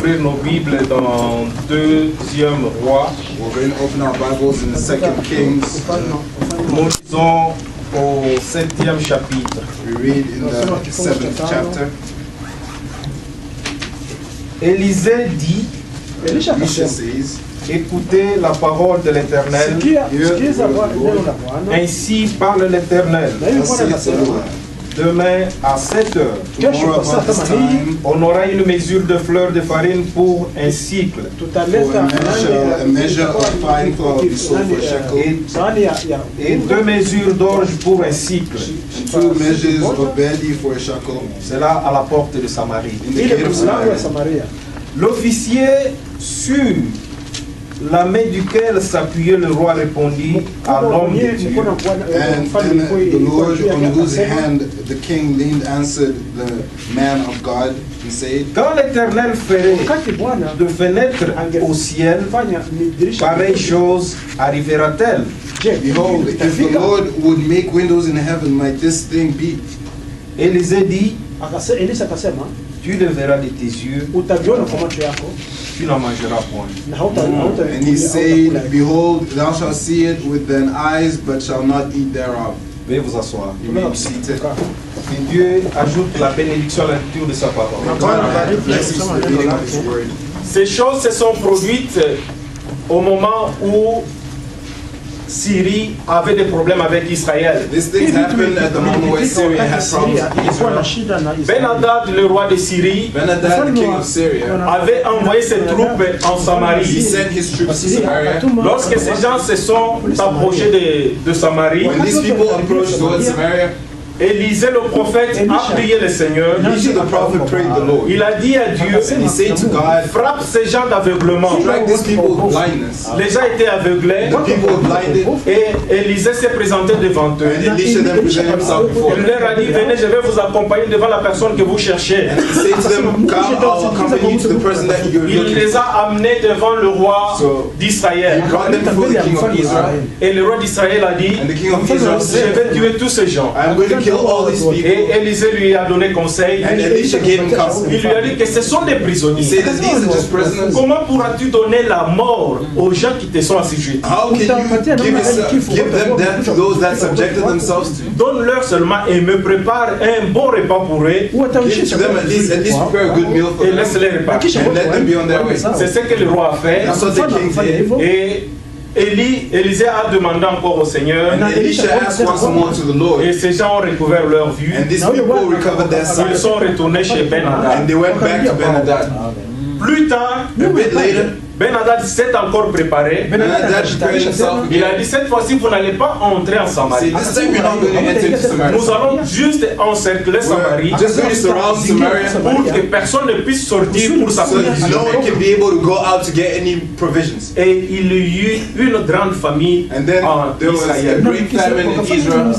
ouvrir nos Bibles dans 2e Roi. We're going to open our Bibles in the 2nd Kings. Nous lisons au 7e chapitre. We read in the 7th chapter. Élisée dit, Elisha says, écoutez la parole de l'Éternel. Ainsi parle l'Éternel. Demain à 7 heures, on aura une mesure de fleur de farine pour un cycle. a measure of fine flour will be sold for a shekel. Et 2 mesures d'orge pour un cycle. 2 measures of barley for a shekel. C'est là à la porte de Samarie. In the gate of Samaria. L'officier sur la main duquel s'appuyait le roi répondit à l'homme de Dieu. And the Lord on whose hand the king leaned answered the man of God and said, Quand l'Éternel ferait de fenêtres au ciel, pareille chose arrivera-t-elle? Behold, if the Lord would make windows in heaven, might this thing be? Élisée dit, tu le verras de tes yeux, tu n'en mangeras point. And he said, Behold, thou shalt see it with thine eyes, but shall not eat thereof. Veuillez vous asseoir. You may be seated. Que Dieu ajoute la bénédiction à la lecture de sa parole. God bless you for the reading of his word. Ces choses se sont produites au moment où Syrie avait des problèmes avec Israël. These things happened at the moment where Syria had problems with Israel. Ben-Hadad, le roi de Syrie, Ben-Hadad, the king of Syria, avait envoyé ses troupes en he Samarie. sent his troops to Samaria. Lorsque ces gens se sont approchés de Samarie, When these people approached towards Samaria, Élisée le prophète a prié le Seigneur. Elisha the prophet prayed the Lord. Il a dit à Dieu, And he said to God, frappe ces gens d'aveuglement. strike these people with blindness. Les gens étaient aveuglés The people were blinded, et Élisée s'est présenté devant eux. and Elisha then presented himself before Il them. leur a dit, venez, je vais vous accompagner devant la personne que vous cherchez. And he said to them, Come, I'll accompany you to the person that you're Il looking les for. a amenés devant le roi d'Israël. He brought them before the king of Israel. Et le roi d'Israël a dit, And the king of Israel je said, vais tuer tous ces gens. I'm going to kill all these people. Et Élisée lui a donné conseil. And Elisha gave him counsel. Il lui a dit que ce sont des He prisonniers. said that these are just prisoners. Comment pourras-tu donner la mort aux gens qui te sont assujettis? How can you give them death to those that subjected themselves to? Donne-leur seulement et me prépare un bon repas pour eux Give to them at least prepare a good meal for et them. laisse-les repartir. And let them be on their way. C'est ce que le roi a fait. That's what the king did. Et Élisée a demandé encore au Seigneur. And Elisha asked once more to the Lord. Et ces gens ont recouvert leur vue. And these people recovered their Ils sight. sont retournés chez Ben-Hadad. And they went back to Ben-Hadad. Plus tard, A bit later, Ben-Hadad s'est encore préparé. Ben-Hadad prepared himself Il a again. dit, cette fois-ci, vous n'allez pas entrer en See, Samarie. this time you're not going to enter into Samaria. Nous allons juste encercler Samarie We're just going to surround Samaria pour que personne ne puisse sortir pour so that no s'approvisionner. one can be able to go out to get any provisions. Et il y eut une grande famille And then en there was a Israël. great famine in Israel.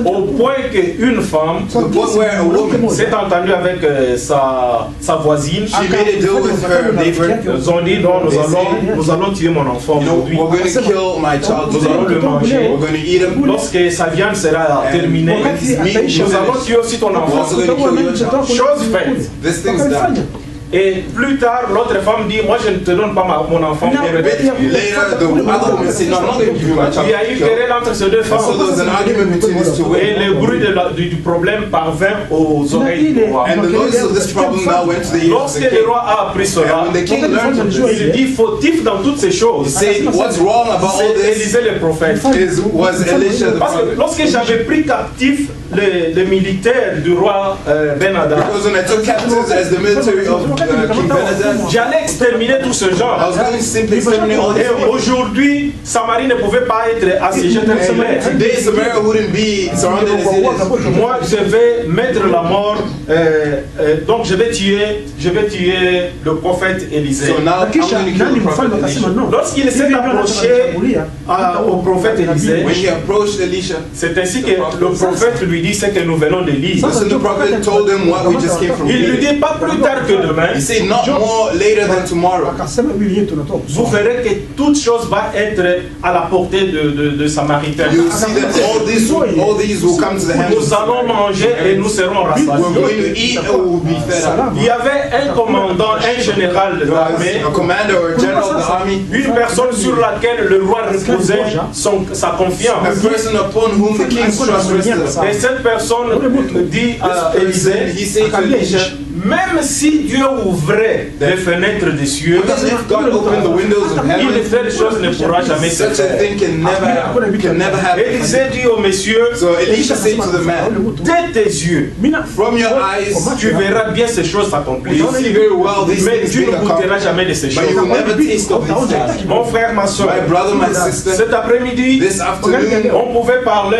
Au point qu'une femme To the point where a woman, s'est entendue avec sa voisine. she made a deal with her neighbor. Ils ont dit, non, nous allons tuer mon enfant You know, aujourd'hui. we're going to kill my child Nous allons today. le manger. We're going to eat him. Lorsque sa viande sera terminée, nous allons tuer aussi ton We're enfant. also going to kill your child. Chose faite. This thing's done. Et plus tard, l'autre femme dit, moi je ne te donne pas mon enfant. A bit later, the other woman said, no, I'm not going to give you my child. Il y a eu querelle entre ces deux femmes. So there was an argument between these two Et women. le bruit du problème parvint aux oreilles du roi. And the noise of this problem now went to the ears of Lorsque the le king. roi a appris cela, And when the king learned of this, il dit fautif dans toutes ces he choses. said, what's wrong about all C'est this Élisée le prophète. was Elisha the Parce que prophet. lorsque j'avais pris captif les militaires du roi Ben-Hadad, Because when I took captives as the military of King Ben-Hadad, j'allais exterminer tout ce I genre. was going to simply exterminate all these Et people. aujourd'hui, Samarie ne pouvait pas être assiégée telle qu'elle est. Today, Samaria wouldn't be surrounded as it is. Moi, je vais mettre la mort. Donc, je vais tuer le prophète Élisée. So now I'm going to kill the prophet Elisha. Lorsqu'il s'est approché au prophète Élisée, When he approached Elisha, c'est ainsi que le prophète lui lui dit ce que nous venons de lire. Listen, the prophet told him what we just came from Il lui reading. dit pas plus tard que demain, He said not more later than tomorrow. vous verrez que toute chose va être à la portée de Samaritains. You see that all these will come to the hands Nous of allons manger et nous serons We're rassasiés. going to eat and we will be fed up. Il y avait un commandant, un général de l'armée, A commander or a general of the army, une personne sur laquelle le roi reposait sa a confiance. person upon whom the king's trust rested. Et cette personne dit à Élisée, He said to Elisha, même si Dieu ouvrait les fenêtres des cieux, even if God opened the windows of une heaven, telle chose ne pourra jamais se such a faire. thing can never happen. Élisée dit au monsieur, So Elisha said to the man, de tes yeux, from your eyes, tu verras bien ces choses s'accomplir. you see very well these Mais things tu being ne goûteras accomplished, jamais de ces but you will choses. never taste of these things. Mon frère, ma soeur, My brother, my sister, cet après-midi, this afternoon, on pouvait parler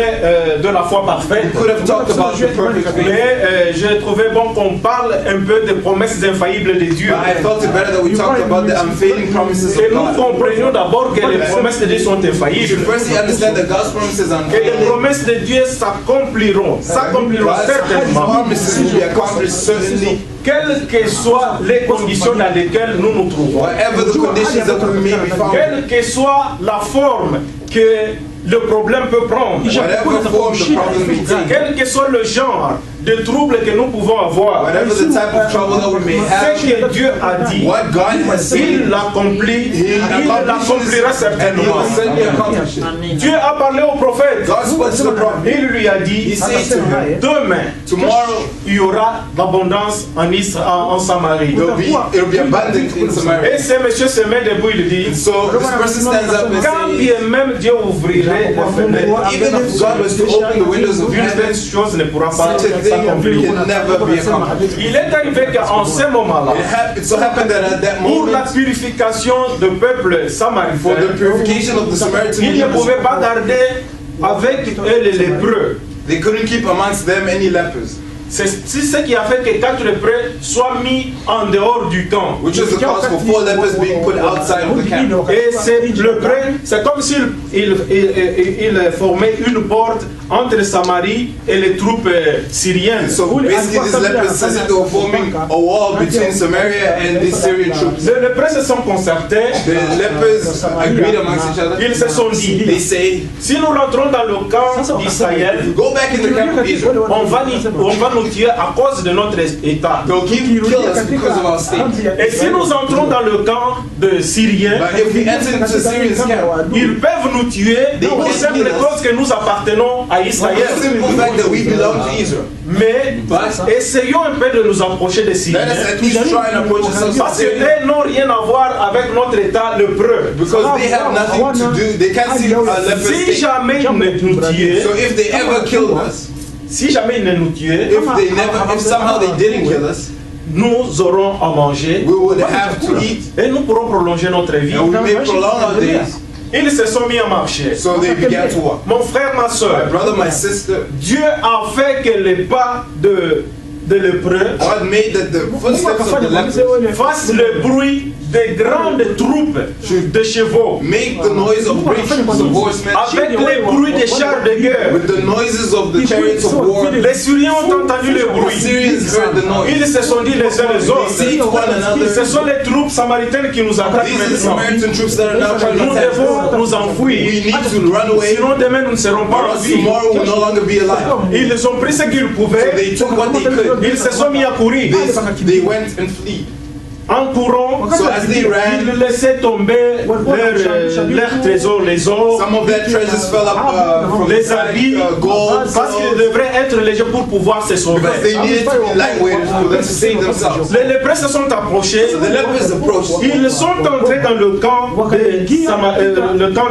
de la foi parfaite. we could have talked about the perfect faith. Mais j'ai trouvé bon qu'on parle un peu des promesses infaillibles de Dieu. But I felt it better that we talked about the unfailing promises Et of nous God. comprenions d'abord que les promesses de Dieu sont We should infaillibles. firstly understand that God's promises are Et les unfailing. promesses de Dieu s'accompliront God's certainement. promises will be accomplished certainly, Quelles que soient les conditions dans lesquelles nous nous trouvons. whatever the conditions that we may be found in. Quelle que soit la forme que le problème peut prendre. Whatever form the problem may take. Quel que soit le genre de trouble que nous pouvons avoir. Whatever the type of trouble that we may have, Ce que Dieu a dit, what God has said, il l'accomplit, il l'accomplira and He certainement. will certainly accomplish it. Dieu a parlé au prophète. God spoke to the prophet. Il lui a dit, He said to him, demain, tomorrow il y aura l'abondance en Samarie. it'll be abundant in Samaria. Et ce monsieur se met debout, il dit, So this person stands up and quand says, bien même Dieu ouvrirait les fenêtres, even if God was to open the windows of une telle heaven, chose ne pourra pas such a thing s'accomplir. can never be accomplished. Il est arrivé qu'en ce moment-là, It so happened that at that pour la moment, purification du peuple samaritain, for the purification of the Samaritan ils ne people, pouvaient pas garder avec eux les lépreux. they couldn't keep amongst them any lepers, C'est ce qui a fait que 4 lépreux soient mis en dehors du camp. which was the cause for 4 lepers being put outside of the camp. Et ces lépreux, c'est comme s'ils formaient une porte entre Samarie et les troupes syriennes. So basically, these lepers says that they were forming a wall between Samaria and the Syrian troops. Les lépreux se sont concertés, The lepers agreed amongst each other. ils se sont dit, They say, si nous rentrons dans le camp d'Israël, go back in the camp of Israel. on va nous tuer à cause de notre état. They'll kill us because of our state. Et si nous entrons dans le camp de Syriens, But if we enter into the Syrians' camp, ils peuvent nous tuer pour simple cause que nous appartenons à the Israël. simple fact that we belong to Israel. Mais essayons un peu de nous approcher des Let Syriens. us at least try and approach ourselves to Parce Syria, qu'eux n'ont rien à voir avec notre état lépreux. because they have nothing to do. They can't see our leper Si state. jamais ils nous tuaient, So if they ever killed us, si jamais ils ne nous tuaient, if somehow they didn't kill us, nous aurons à manger we would have to eat, et nous pourrons prolonger notre vie. and we may prolong our days. Ils se sont mis à marcher. So they began to walk. Mon frère, ma My soeur, brother, my sister, Dieu a fait que les pas de lépreux God made that the footsteps of the lepers fassent le bruit des grandes troupes de chevaux, make the noise of great troops of horsemen, avec les bruits des chars de guerre. with the noises of the chariots of war. Les Syriens ont entendu le The bruit. Syrians heard the Ils noise. se sont dit les uns les They autres, say to one ce another, sont les troupes samaritaines qui nous attaquent these are the maintenant. Samaritan troops that are now trying to Nous attack us. devons nous enfuir. We need to run away, Sinon demain nous ne serons or pas en else vie. tomorrow we'll no longer be alive. Ils ont pris ce qu'ils So pouvaient. they took what they could. Ils se sont mis à courir. They went and fled. En courant, So as they ran, ils laissaient tomber leurs trésors, les ors, some of their treasures fell up from the les sky, habits, gold, parce qu'ils silver, devraient être légers pour pouvoir se sauver. because they needed to be lightweight for them to save themselves. Les lépreux se sont approchés. So the lepers approached. Ils sont entrés dans le camp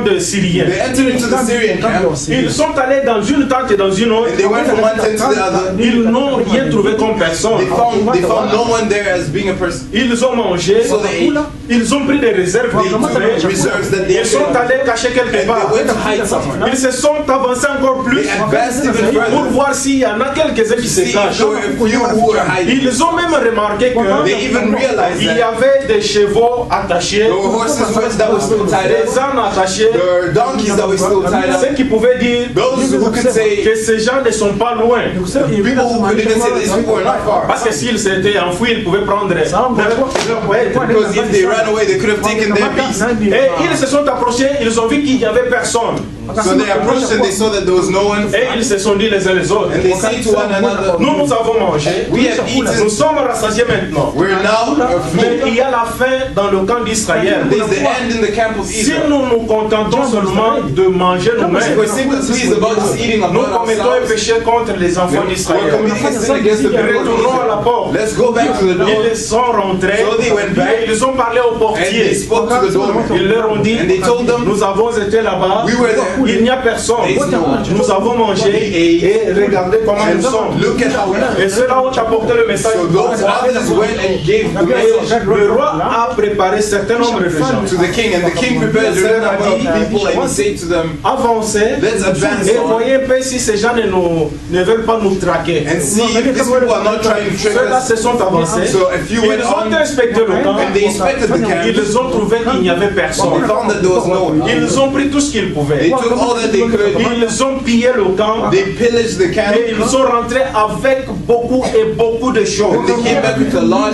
de Syriens. They entered into the Syrian camp, Ils sont allés dans une tente et dans une autre. and they went from one tent to the other. Ils n'ont rien trouvé comme personne. They found no one there as being a person. Ils ont mangé, So they ate. ils ont pris des réserves, They took reserves that they ils sont had, allés cacher quelque and part. they went to hide somewhere. Ils se sont avancés encore plus They advanced even pour further. voir s'il y en a quelques-uns qui se See if cachent. there were a few who were hiding. Ils ont même remarqué They que even realized il y that avait des chevaux attachés, there were horses that were still tied des up. ânes attachés, There were donkeys that were still tied up. ceux qui pouvaient dire Those who could say, que ces gens ne sont pas loin. people who could even say these people are not far. Parce que s'ils s'étaient enfuis, ils pouvaient prendre Because if they ran away, they could have taken their beast. Et ils se sont approchés, ils ont vu qu'il n'y avait personne. So they approached and they saw that there was no one. Et ils se sont dit les uns les autres. And they say to one another, Nous avons mangé, we have nous eaten, sommes rassasiés maintenant. we're now Mais full. il y a la faim dans le camp d'Israël. There's the end in the camp of Si Israel. nous nous contentons seulement de manger If nous-mêmes, we're simply pleased about just eating nous about commettons un ourselves, péché contre les enfants we're d'Israël. committing a sin against the people of Retournons à la Israel. porte. Let's go back to the door. Ils sont rentrés So they went back. et ils ont parlé au And they portier. spoke to the doorman. Ils leur ont dit, And they told them, nous avons été là-bas, we were there. il n'y a personne. There is no one. Nous avons mangé et regardez comment nous sommes. Look at how we are. Et ceux-là ont apporté le message. So those others went and gave the message Le roi a préparé un certain nombre de gens. to the king, and the king prepared a certain number of people, and he said to them, Avancez let's advance et on voyez un peu si ces gens ne veulent pas nous traquer. and see if these people are not trying to trick Ceux-là us. se sont avancés. So a few went Ils ont on, inspecté le camp. and they inspected the camp. Ils ont trouvé qu'il n'y avait They personne. found that there was no one. Ils ont pris tout ce qu'ils They pouvaient. took all that they could. Ils ont pillé le camp. They pillaged the camp. Et ils sont rentrés avec beaucoup et beaucoup de choses. And they came back with a lot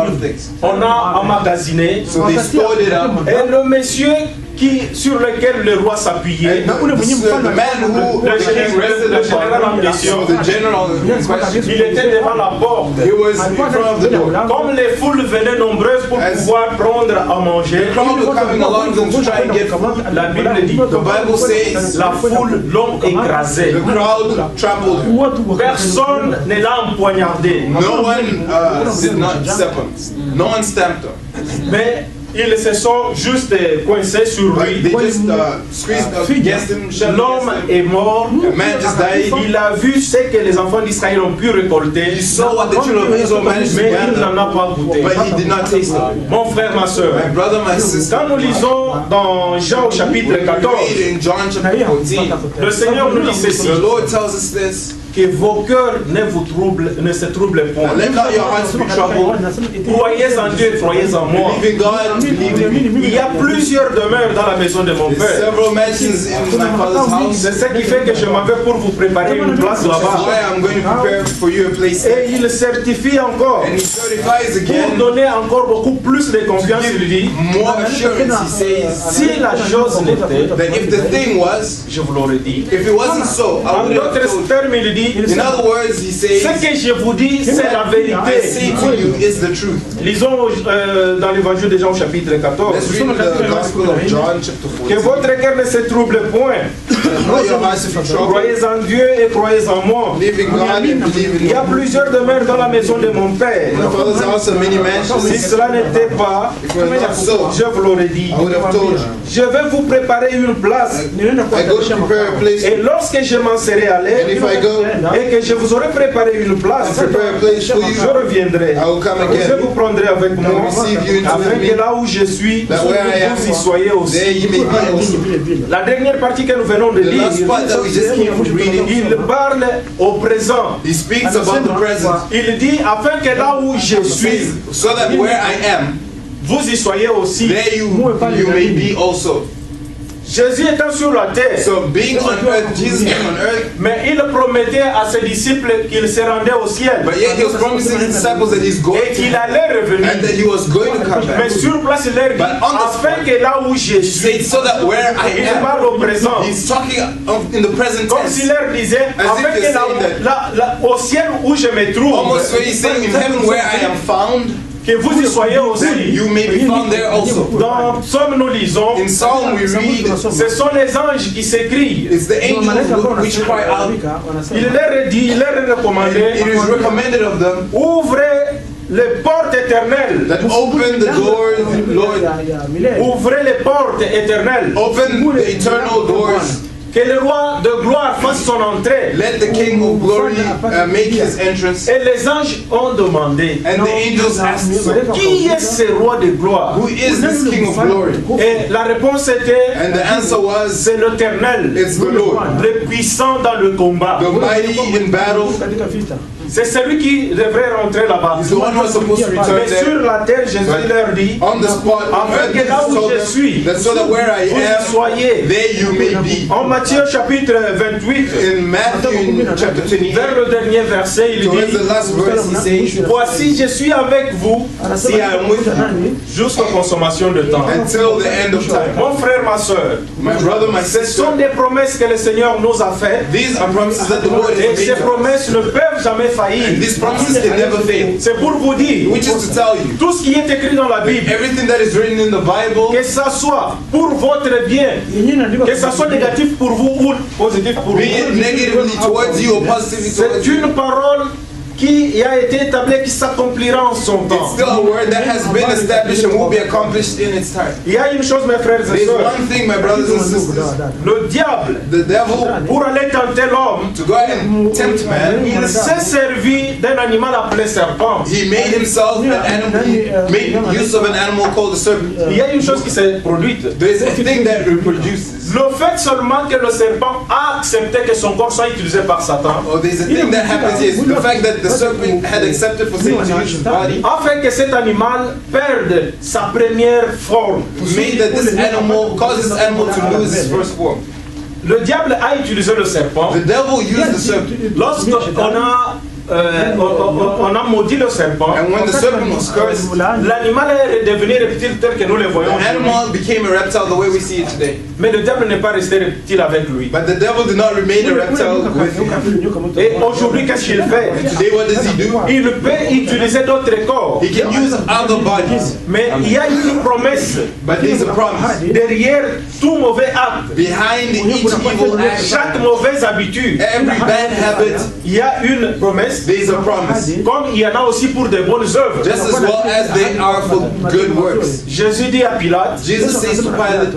of things. On a emmagasiné. So they stored it up. Et le monsieur sur lequel le roi s'appuyait, The man who the king rested upon, so the general in question, il était devant la porte. he was in front of the door. Comme les foules venaient nombreuses pour pouvoir prendre à manger, The crowd were coming along to try and get food. la Bible dit, The Bible says la foule l'ont écrasé. the crowd trampled him. Personne ne l'a empoignardé. No one did not step on. No one stamped him. Mais ils se sont juste coincés sur Like, lui. they just squeezed up against him, shoved L'homme against him. est mort. The man just died. Il a vu ce que les enfants d'Israël ont pu récolter, He saw what the children of Israel managed to mais il n'en gather, a pas goûté. but he did not taste it. Mon frère, ma soeur, My brother, my sister, quand nous lisons dans Jean au chapitre when we 14, read in John chapter 14, le Seigneur nous dit ceci, the Lord tells us this, que vos cœurs ne se troublent point. let not your hearts be troubled. Croyez en Dieu, croyez en moi. Believe in God, believe in me. Il y a plusieurs demeures dans la maison de mon There's Père. several mansions in my father's house. C'est ce qui fait que je m'en vais pour vous préparer une place That's là-bas. why I'm going to prepare for you a place. Et il certifie encore. And he certifies Pour again, donner encore beaucoup plus de confiance, il dit, more assurance. He says si la chose n'était, that if the thing was, je vous l'aurais dit. if it wasn't so, I En would have d'autres told you. termes, il dit, In other words, he ce says, que je vous dis, c'est la I say vérité. to you is the truth. Lisons dans l'évangile de Jean au chapitre 14. Let's read the Gospel of John, chapter Que 14. votre cœur ne se trouble point. Let your hearts be troubled. Croyez en Dieu et croyez en moi. Believe in God and believe Il y a in me. plusieurs demeures dans la maison de mon Père. In my father's house are many Si mansions. cela n'était pas, If it were not so, je vous l'aurais dit. I would have told you. Je vais vous préparer une place. I go to prepare a place, Et lorsque je m'en serai and allé if I go et que je vous aurai préparé une place, and prepare a place for je you, reviendrai. I will come Je again. vous prendrai avec moi, I will receive you into afin me. que là où je suis, That where I am, vous y soyez there aussi. you may be also. La dernière partie que nous venons de The lire, last part that we just came from reading, il parle au présent. He speaks about the present. Il dit, afin que là où je He suis, says, so that where I am, vous y soyez aussi. there you may be also. Jésus étant sur la terre, So being on earth, Jesus being on earth, mais il promettait à ses disciples qu'il se rendait au ciel but yet he was promising his disciples that he's going et qu'il to, allait and revenir. that he was going to come Mais back. sur place, il leur dit, But on the afin spot, que là où je He suis, said, so that where I il am, parle au présent. he's talking in the present Comme tense. s'il leur disait, afin if que you're là saying that- au ciel où je me trouve, Almost where he's saying in heaven where I am found, que vous y soyez that aussi. you may be found there also. Dans Psaume, nous lisons, In Psalm we read, ce sont les anges qui s'écrient. it's the angels which cry out. Il leur dit, il leur And recommandait, it is recommended of them ouvrez les portes éternelles. that open the doors, Lord, Ouvrez les portes éternelles. open the eternal doors Que le roi de gloire fasse son entrée. Let the King of Glory make his entrance. Et les anges ont demandé, And the angels asked, qui est ce roi de gloire? who is this King of Glory? Et la réponse était, And the answer was, c'est l'Éternel, it's the Lord, le puissant dans le combat. the mighty in battle. C'est celui qui devrait rentrer là-bas. He's the one who was supposed to return Mais sur there. la terre, Jésus leur dit, On the spot, on afin earth, que là où Jesus told je them suis, that so that where I vous y am, soyez. there you may be. En Matthieu chapitre 28, In Matthew, in chapter 28, vers le dernier verset, il towards dit, the last verse, he says, voici, je suis avec vous see, I am with you jusqu'à consommation de temps. until the end of time. Mon frère, ma soeur, My brother, my ce sont sister, des promesses que le Seigneur nous a faites. these are promises that the Lord has Et made ces to us. promesses ne peuvent jamais And faillir. these promises can never fail. C'est pour vous dire, Which is to tell you, tout ce qui est écrit dans la Bible, everything that is written in the Bible, que ça soit pour votre bien, que ça soit négatif pour vous ou positif pour be it vous, negatively towards you or positively towards c'est you, une parole qui a été établie, qui s'accomplira en son temps. it's still a word that has been established and will be accomplished in its time. Il y a une chose, mes frères et There's sœurs, one thing, my brothers and sisters, le diable, the devil, pour aller tenter l'homme, to go ahead and tempt man, il s'est servi d'un animal appelé serpent. he made himself an animal, he made use of an animal called the serpent. Il y a une chose qui s'est produite. There's a thing that reproduces. Le fait seulement que le serpent a accepté que son corps soit utilisé par Satan, Or there's a thing that happens here, is the fact that the serpent had accepted for Satan to use his body, afin que cet animal perde sa première forme. made that this animal, caused this animal to lose its first form. Le diable a utilisé le serpent. The devil used the serpent. On a maudit le serpent. And when the serpent was cursed, L'animal est devenu reptile tel que nous le voyons. the animal became a reptile the way we see it today. Mais le diable n'est pas resté reptile avec lui. But the devil did not remain a reptile with him. Et aujourd'hui, qu'est-ce qu'il fait? Today, what does he do? Il peut utiliser d'autres corps. He can use other bodies. Mais il y a une promesse But there's a promise. derrière tout mauvais acte, Behind each evil act, chaque mauvaise habitude. every bad habit, Il y a une promesse, there's a promise. comme il y en a aussi pour de bonnes œuvres. Just as well as they are for good works. Jésus dit à Pilate, Jesus says to Pilate,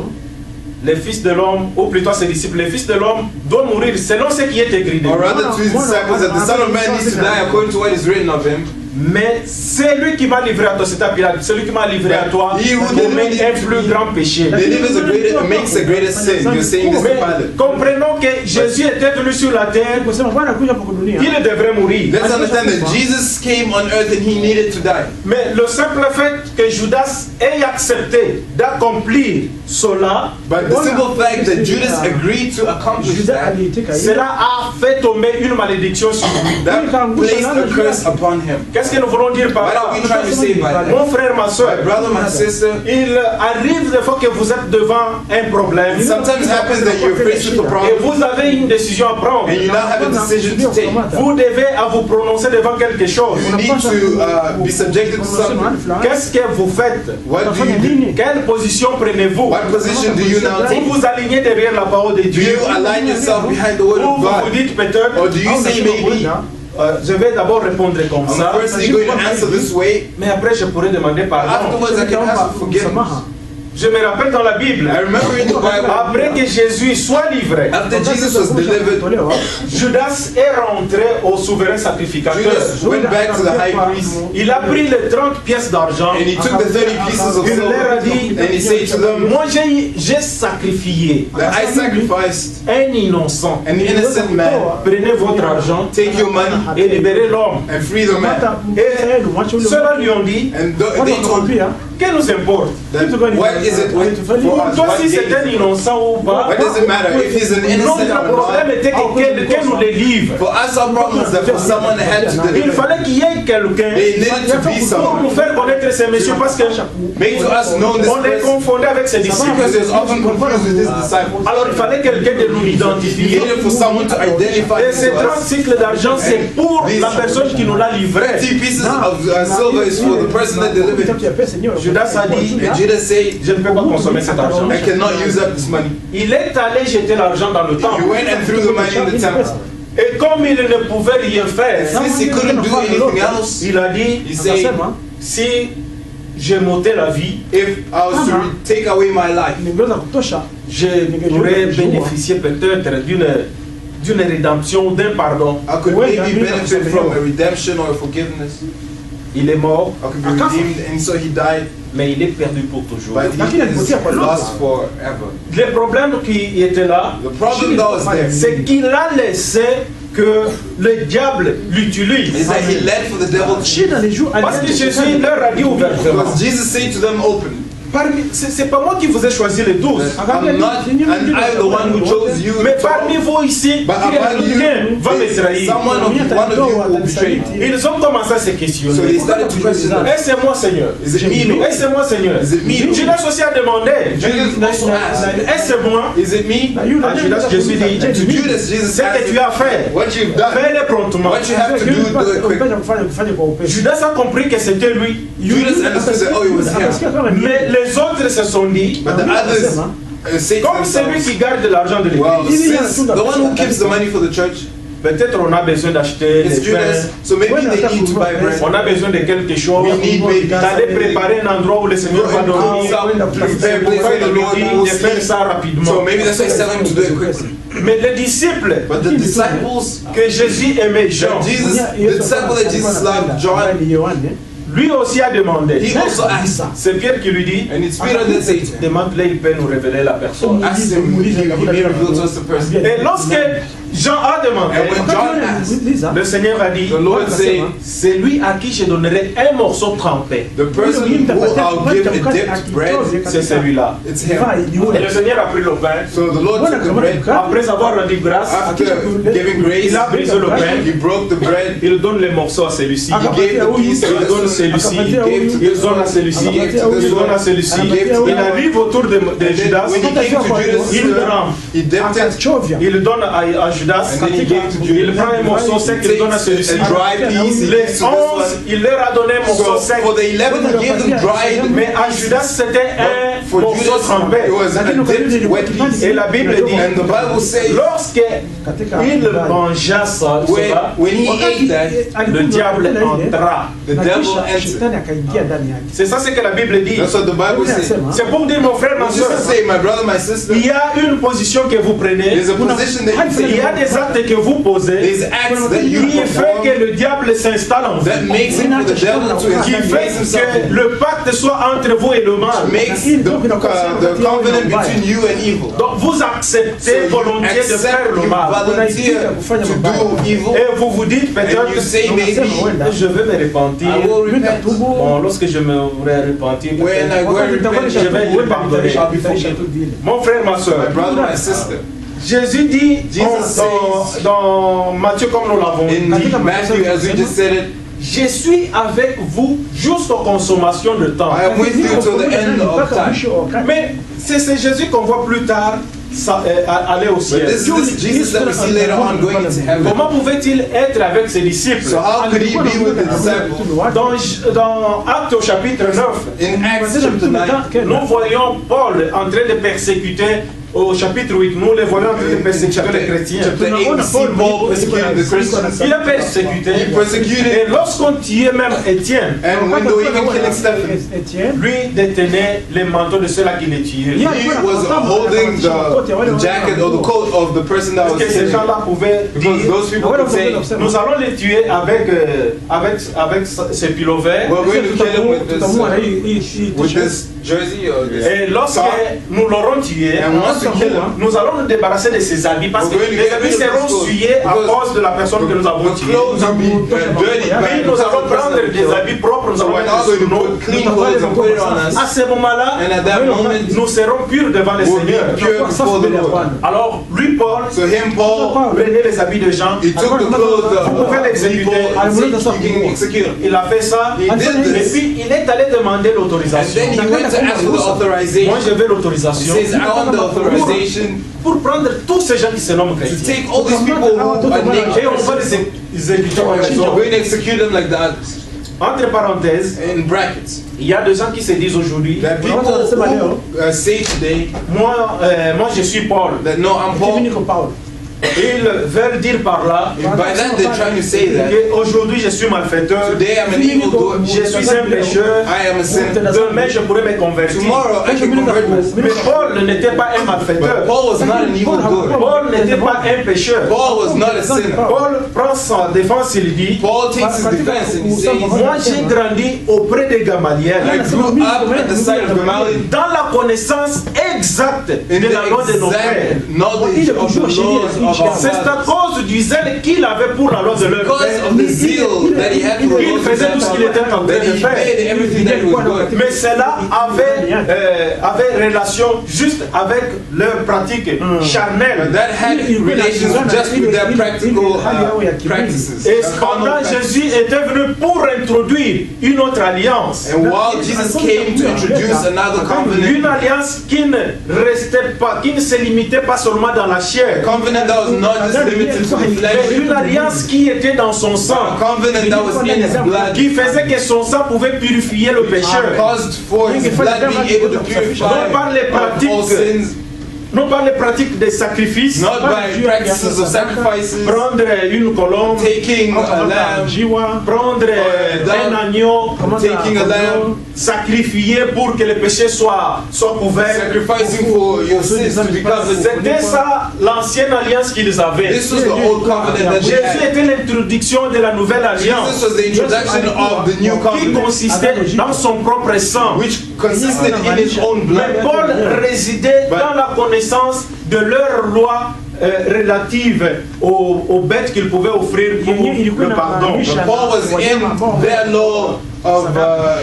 les fils de l'homme, ou plutôt ses disciples, les fils de l'homme doivent mourir selon ce qui est écrit de or lui. rather to his disciples, that the Son of Man needs to die according to what is written of him. Mais c'est lui qui m'a livré à toi, c'est à Pilate, celui qui m'a livré à toi, He who commet delivered un plus grand péché. Delivers a greater, makes a greater sin. You're saying this to Mais Pilate. comprenons que Jésus était venu sur la terre, il devrait mourir. Let's understand that Jesus came on earth and he needed to die. Mais le simple fait que Judas ait accepté d'accomplir cela, But the simple fact that Judas agreed to accomplish that, cela a fait tomber une malédiction sur lui. that placed a curse upon him. Qu'est-ce que nous voulons dire par What là? are we trying to say by that? Mon frère, ma My soeur, brother, my sister, il arrive des fois que vous êtes devant un problème it sometimes happens that you're faced with a et problem vous avez une décision à prendre. and you now have a decision to take. Vous devez à vous prononcer devant quelque chose. You need to be subjected to something. Qu'est-ce que vous faites? What do you do? Quelle position prenez-vous? What position do you now Vous take? vous alignez derrière la parole de Do Dieu. you align yourself behind the word Ou of vous God? dites peut-être, Or do you say maybe? je vais d'abord répondre comme I'm ça, firstly going to answer this way, mais après je pourrais demander pardon. afterwards I can ask for forgiveness. Je me rappelle dans la Bible, I remember in the Bible, après que Jésus soit livré, after Jesus was delivered, Judas est rentré au souverain sacrificateur. Judas went back to the high priest Il a pris les 30 pièces d'argent. and he took the 30 pieces of Il leur a silver dit, and he said to them moi j'ai sacrifié that I sacrificed un innocent. an innocent man. Prenez votre argent Take your money et libérez l'homme. and free the man. Et ceux-là lui ont dit, And they told him que nous importe? that what is it for us? Toi, What si gain c'est un is it? innocent ou pas, What does it matter if he's an innocent notre or problème not? était que quelqu'un nous les livre. For us, our problem is that for someone had to Il deliver, fallait qu'il y ait quelqu'un they needed to be pour someone. nous faire connaître ces messieurs parce que Make to us known this on les person confondait avec ses disciples. because there's often confused with his disciples. Alors il fallait quelqu'un de nous He identifier. needed for someone to identify Et ces him to 30 us. cycles d'argent, c'est pour la personne qui nous l'a livré. 50 pieces of silver is for the person that delivered. Judas a dit, And Judas said, je ne peux pas consommer cet argent. I cannot use up this money. Il est allé jeter l'argent dans le He temple. went and threw the money in the temple. Et comme il ne pouvait rien faire, Since he couldn't do anything else, il a dit, he said, si j'ai m'ôté la vie, if I was to take away my life, j'aurais bénéficié peut-être d'une rédemption, d'un pardon. I could maybe benefit from a redemption or a forgiveness. Il est mort, I could be redeemed, and so he died, mais il est perdu pour toujours. but he is lost forever. Le problème qui était là, The problem that was there c'est qu'il a laissé que le diable l'utilise. is that he led for the devil to use. Parce que Jésus leur a dit ouvertement. Because Jesus said to them openly, C'est pas moi qui vous ai choisi les 12. I'm not, and I'm the one who chose you. Mais parmi vous ici, But among you, quelqu'un va me trahir. one of you will betray me. Ils ont commencé à se So questionner. they started to question. Est-ce que c'est moi, Seigneur? Is it me, Lord? Est-ce que c'est moi, Seigneur? Is it me? Judas aussi a demandé. Judas also asked, Est-ce que c'est moi? is it me? À Judas, Jésus dit, To Judas, Jesus ce que asked, tu as fait, what you've done, fais-le promptement. what you have to do it quickly. Judas a compris que c'était lui. Judas understood that, oh, it was him. Mais les autres se sont dit, But the others say to comme c'est lui themselves, qui garde l'argent de well, l'église, since the one who keeps the money for the church, peut-être on a besoin d'acheter it's des pains. Judas, so maybe they need to buy bread. On a besoin de quelque chose, We need maybe d'aller préparer un endroit où le Seigneur va dormir, prepare place de where the Lord will de faire sleep. ça rapidement. So maybe that's why he's telling him to do it quickly. Mais les disciples But the disciples, que Jésus aimait, Jean, the disciple that Jesus loved, John, lui aussi a demandé. he also asked, C'est Pierre qui lui dit, and it's Peter that said to him, demande-le, il peut nous révéler la personne. ask him, he may reveal to us the person. Et lorsque Jean a demandé, And when John asked, le Seigneur a dit, the Lord said, c'est lui à qui je donnerai un morceau trempé. the person who I'll give a dipped bread, C'est celui-là. it's him. Et le Seigneur a pris le pain. So the Lord took the bread, Après avoir rendu grâce, after giving grace, il a brisé le pain. he broke the bread, Il donne les morceaux à celui-ci. he gave the piece to Il donne the celui-ci. he gave to Il this donne à one, celui-ci. he gave to this Il donne à one, celui-ci. he gave to Il that one. arrive autour de And then Judas. when he came to Judas, Il prend. he dipped it, Il donne à Judas. and then he gave to Il Judas. prend un morceau sec, il donne à celui-ci. A dry piece, he Les gives to this 11, one. il leur a donné un morceau So sec. for the 11, he gave them dried, Mais à Judas, c'était un for morceau Judas, trempé. it was a dipped wet piece. Et la Bible dit, And the Bible says, lorsque il mangea ça, when he ate that, le diable entra. the devil entered. C'est ça ce que la Bible dit. That's what the Bible says. C'est pour dire, mon frère, ma soeur, Jesus say, my brother, my sister, il y a une position que vous prenez, there's a position that you il y a take, des actes que vous posez, there's acts that you qui fait perform que le diable s'installe en that vous, makes it for the devil to qui fait makes himself que le pacte soit entre vous et le mal. makes the covenant between you and evil. Donc vous acceptez volontiers de faire le mal. volunteer to do evil, Et vous vous dites peut-être, and you say maybe je vais me repentir. I will repent. Bon, lorsque je me repentir, When I go and repent, je vais lui pardonner. I'll be forgiven. Mon frère, ma soeur, My brother, my sister. Jésus dit Jesus dans Matthieu, comme nous l'avons dit, In Matthew, as we just said it, je suis avec vous jusqu'aux consommations de temps. I am with you till the end of time. Mais c'est Jésus qu'on voit plus tard aller au But ciel. this is Jesus that we see later on going into heaven. Comment pouvait-il être avec ses disciples? So how could he be with the disciples? Dans Actes au chapitre 9, In Acts chapter 9, nous voyons Paul en train de persécuter. Au chapitre 8, nous les voyons en train de persécuter les chrétiens. chapter 8, we see Paul persecuting the Christians. Il a persécuté. He persecuted, Et lorsqu'on tuait même Étienne, and when they were even killing Stephen, lui détenait les manteaux de ceux-là qui les tuaient. he was holding the jacket or the coat of the person that was Parce que ces killing. gens-là pouvaient Because dire, those people could say, nous allons les tuer avec ces pilots-verts. we're going to kill him with this jersey or this. Et lorsque nous l'aurons tué, And once we kill him, nous allons nous débarrasser de ces habits parce que We're going to les get habits rid of seront his clothes. souillés à Because cause de la personne que nous avons the tuée. clothes will be dirty. Oui, nous allons prendre des habits propres, nous So allons we're mettre not going sur to nous. put clean clothes and put it on us. À ce moment-là, And at that moment, nous serons purs devant le we'll be Seigneur. pure before the Lord. Alors, lui, Paul, So him, Paul, prenait les habits de Jean. he took the clothes Vous pouvez of l'exécuter. people and said, you can execute him. Il a fait ça. He did Et this. puis, il est allé demander And l'autorisation. then he went to ask for the Moi, authorization. je veux He l'autorisation says, I want the authorization pour prendre tous ces gens qui se nomment to chrétiens. take all these people who are Et on va naked. les exécuter en We're raison. going to execute them like the others. Entre parenthèses, In brackets. il y a des gens qui se disent aujourd'hui, That people who say today moi je suis Paul. that no, I'm Paul. Ils veulent dire par là By that they're trying to say that qu'aujourd'hui je suis malfaiteur, today I'm an evildoer, je suis un pécheur, I am a sinner. demain je pourrais me convertir. Tomorrow I can convert myself. Mais Paul n'était pas un malfaiteur. But Paul was not an evildoer. Paul n'était pas un pécheur. Paul was not a sinner. Paul prend sa défense, il dit, Paul takes his defense and he says, moi j'ai grandi auprès de Gamaliel I grew up at the side of Gamaliel dans la connaissance exacte in de la loi de the nos pères. exact knowledge of the laws of our C'est à fathers. cause du zèle qu'il avait pour la loi de leur Because père. of the zeal that he had for the Il laws of faisait tout ce qu'il était en train that de he faire. did everything that he was doing. Mais cela avait relation juste avec leur pratique charnelle. That had relations just with their practical practices. Et cependant, Jésus était venu pour introduire une autre alliance. And while Jesus came to introduce another Une covenant, alliance qui ne restait pas, qui ne se limitait pas seulement dans la a chair, covenant that was not just limited to the mais flesh, une alliance qui était dans son a sang, covenant that was in his blood, qui faisait que son sang pouvait purifier le pécheur. caused for his blood being able to purify Non par les all pratiques, sins, non par les pratiques des sacrifices, not by practices of sacrifices, prendre une colombe, taking a lamb, prendre un agneau, taking a lamb, sacrifier pour que le péché soit couvert. sacrificing for your sins to be covered. C'était ça l'ancienne alliance qu'ils avaient. This was the old covenant that they Jésus had. était l'introduction de la nouvelle This alliance was the introduction of the new qui covenant, consistait dans son propre sang. which consisted in his own Mais blood. Paul résidait dans la connaissance de leur loi relative aux bêtes qu'ils pouvaient offrir pour le pardon. But Paul was in their law of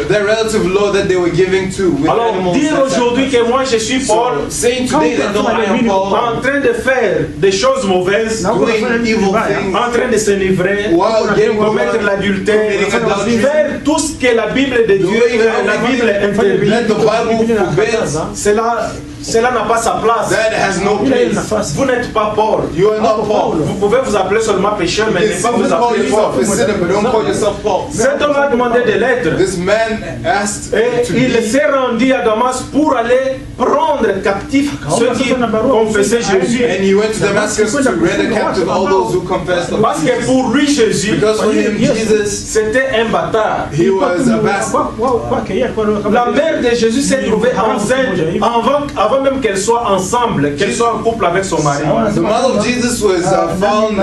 their relative law that they were giving to with Alors, animal dire aujourd'hui sacrifice. que moi je suis Paul, So, saying today that no, I am Paul, en train de faire des choses mauvaises, doing evil things, en train de s'enivrer, while getting commettre drunk, l'adultère, committing adultery, faire tout ce que la Bible de Dieu, la Bible interdit, that the Bible forbids, cela n'a pas sa place. that has no place. Vous n'êtes pas Paul. You are not Paul. Vous pouvez vous appeler seulement pécheur, mais You ne can pas vous simply call appeler yourself a Paul. sinner, but don't call yourself Paul. Cet homme a demandé des lettres. This man asked Et to il be, s'est rendu à Damas pour aller prendre captifs ceux qui confessaient Jésus. and he went to Damascus to render captive all those who confessed the Parce que Jesus. pour lui, Jésus, Because for him, Jesus, c'était un bâtard. he was a bastard. La mère de Jésus s'est trouvée enceinte avant même qu'elle soit ensemble, qu'elle soit en couple avec son mari. The mother of Jesus was found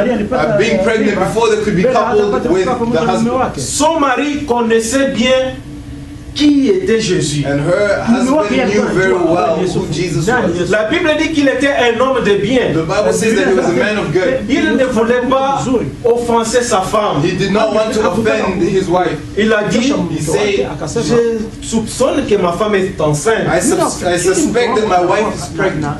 being pregnant before they could be coupled with the husband. Son mari connaissait bien qui était Jésus. And her husband knew very well who Jesus was. La Bible dit qu'il était un homme de bien. The Bible says that he was a man of good. Il ne voulait pas offenser sa femme. He did not want to offend his wife. Il a dit, He said, je soupçonne que ma femme est enceinte. I suspect that my wife is pregnant.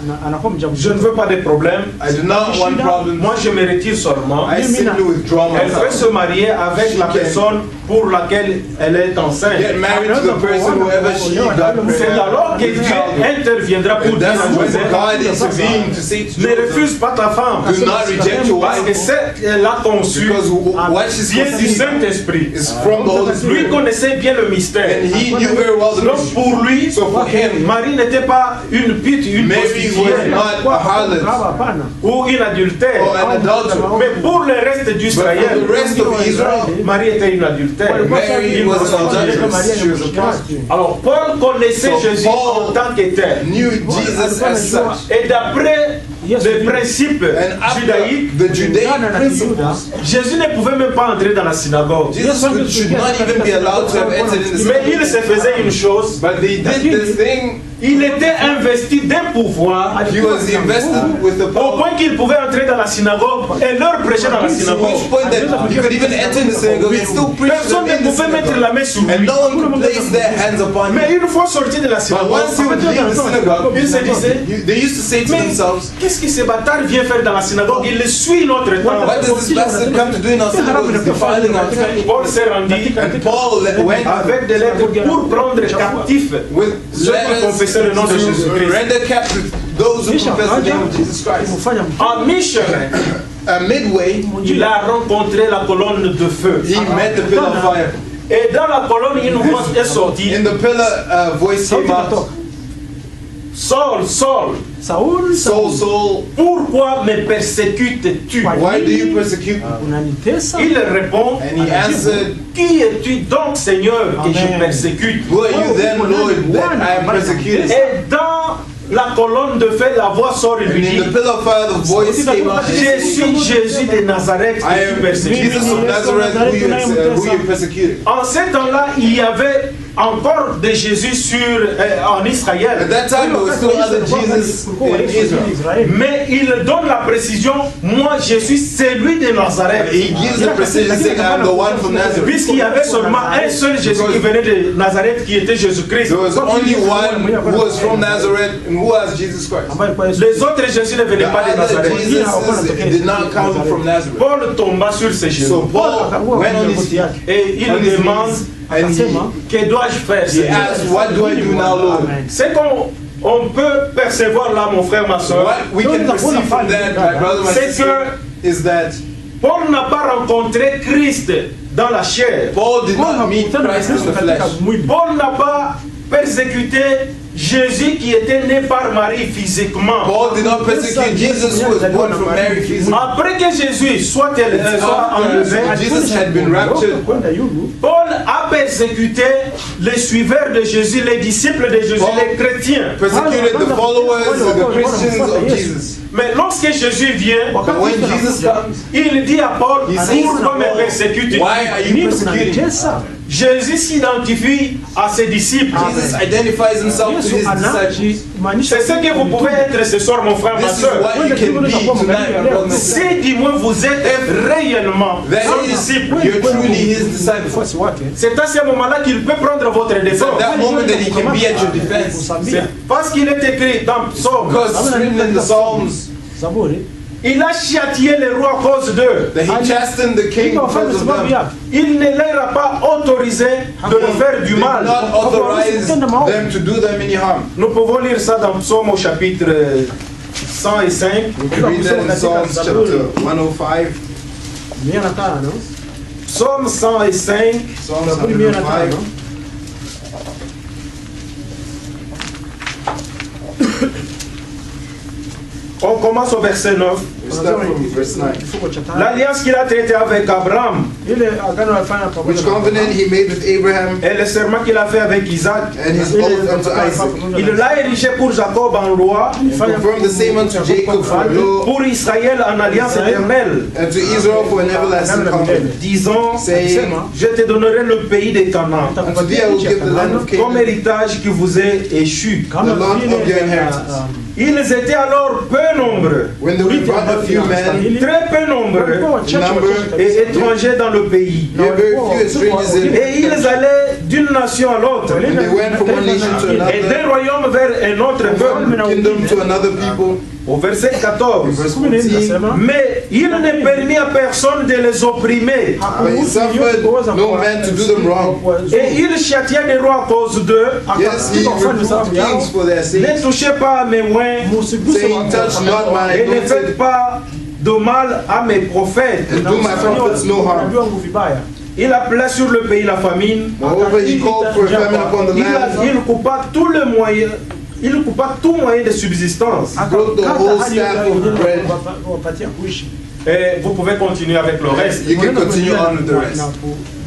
Je ne veux pas de problème. I do not want problems. Moi, je me retire seulement. I simply withdraw Elle peut myself. se marier avec la personne pour laquelle elle est enceinte. Get married to the person whoever she got C'est pregnant. alors que Dieu interviendra pour And dire that's à when Joseph, God intervened to say to ne Joseph, refuse pas ta femme. do not reject your Parce que wife, ce qu'elle a conçu because what she's vient du conceived Saint-Esprit. is from the Holy Lui Spirit. connaissait bien le mystère. And he knew very well the Donc mystery. pour lui, So for him, Marie n'était pas une pute, une Mary was prostituée not a harlot ou une adultère. or an adulterer. Mais pour le reste d'Israël, But for the rest of Israel, Marie était une adultère. Mary Une was an prostituée. adulteress. She was a prostitute. Alors Paul connaissait So Jésus Paul en tant que tel. Knew Jesus as such. Et d'après les principes And after judaïques, the Judaic principles, Jésus ne pouvait même pas entrer dans la synagogue. Jesus should not even be allowed to have entered in the Mais il se synagogue. faisait une chose, But they did this thing. il était investi d'un pouvoir He was invested with the au power. point qu'il pouvait entrer dans la synagogue et leur prêcher dans la To synagogue. which point that you could even enter in the synagogue and still preach to Personne them ne in the pouvait mettre synagogue. la main sur And lui. no one could place their hands upon Mais him. une fois sorti de la But synagogue, once he would leave the synagogue, il se disait, they used to say to mais themselves, qu'est-ce que ce bâtard vient faire dans la synagogue? Il le suit notre temps. what does this bastard come to do in our synagogue? He's defiling our temple. Paul s'est rendu And Paul went avec des lettres pour prendre captifs with ceux qui confessaient le nom de letters to Jésus-Christ. render captive those who confess the name of Jesus Christ. En mi-chemin, Midway, il a rencontré la colonne de feu. he met the pillar of fire. Et dans la colonne, une voix est sortie. In the pillar, voice came out. Saul, Saul, Saul, pourquoi me persécutes-tu? why do you persecute me? Il répond, And he answered, qui es-tu donc, Seigneur, que je persécute? who are you then, Lord, that I am persecuted? Et dans la colonne de feu, la voix sort et And lui dit, in the pillar of fire, the voice came out. je suis Jésus de Nazareth I que tu am persécutes. Jesus of Nazareth who you persecuted. En ce temps-là, il y avait encore de Jésus en Israël. At that time, there was still other Jesus in Israel. Mais il donne la précision, moi je suis celui de Nazareth. He gives the precision saying, I am the one from Nazareth. Puisqu'il y avait seulement un seul Jésus qui venait de Nazareth, qui était Jésus-Christ. There was only one who was from Nazareth and who was Jesus Christ. Les autres Jésus ne venaient The pas de other Nazareth. Jesus did not come from Nazareth. Paul tomba sur ses So genoux Paul went on his feet et il demande, and que dois-je faire, he Seigneur? asked, what do I do now, Lord? C'est qu'on peut percevoir là, mon frère, ma soeur, What we can perceive from that, my brother, my c'est sister, que is that Paul n'a pas rencontré Christ dans la chair. Paul did not meet Christ in the flesh. Paul n'a pas persécuté Jésus qui était né par Marie physiquement. Paul did not persecute Jesus who was born from Mary physically. Après que Jésus soit enlevé, After Jesus had been raptured, Paul a persécuté les suiveurs de Jésus, les disciples de Jésus, Paul les chrétiens. persecuted the followers, the Christians of Jesus. Mais lorsque Jésus vient, But when Jesus comes, il dit à Paul, he says, pourquoi me persécutes-tu? why are you persecuting me? Jésus s'identifie à ses disciples. Jesus identifies himself to his disciples. C'est ce que vous pouvez être ce soir, mon frère, ma This is soeur. what you can be tonight, my brother. Si du moins vous êtes réellement That son is, disciple, you're truly his disciple. c'est à ce moment-là qu'il peut prendre votre It's défense. at that moment that he can be at your defense. C'est parce qu'il est écrit dans Psaume, Because it's written in the Psalms il a châtié les rois à cause d'eux. that he chastened the king because of them. Il ne leur a pas autorisé de leur faire du Did mal. not authorize them to do them any harm. Nous pouvons lire ça dans Psaume au chapitre 105. We can read that in Psalms chapter 105. Psaume 105. Psalms 105. On commence au verset 9. We start from verse 9. L'alliance qu'il a traitée avec Abraham Which covenant he made with Abraham et le serment qu'il a fait avec Isaac, and his oath unto Isaac. il l'a érigé pour Jacob en loi, Confirm the same unto Jacob for a law, pour Israël en alliance éternelle, and to Israel for an everlasting covenant. disant, Saying, je te donnerai le pays de Canaan unto thee I will give the land of comme Canaan, héritage qui vous est échu. the lot of your inheritance. Ils étaient alors peu nombreux, When there were but a few men, très peu nombreux et étrangers dans le pays. there were very few strangers in Et ils allaient d'une nation à l'autre, and they went from one nation to et d'un another, royaume vers un autre from peuple. one kingdom to another people. Au verset 14. Verse 14. Mais il ne permit à personne de les opprimer. But he suffered no man to do them wrong. Et il châtia les rois à cause d'eux. Yes, he reproved kings for their Ne sakes, touchez pas à mes moyens saying, touch not my et ne faites anointed, pas de mal à mes prophètes. and do my prophets no harm. Il appela sur le pays la famine. Moreover, he called for a famine upon the land. Il coupa tous les moyens. Il coupa tout moyen de subsistance. Broke the whole staff of bread. Et vous pouvez continuer avec le reste. You can continue on with the rest.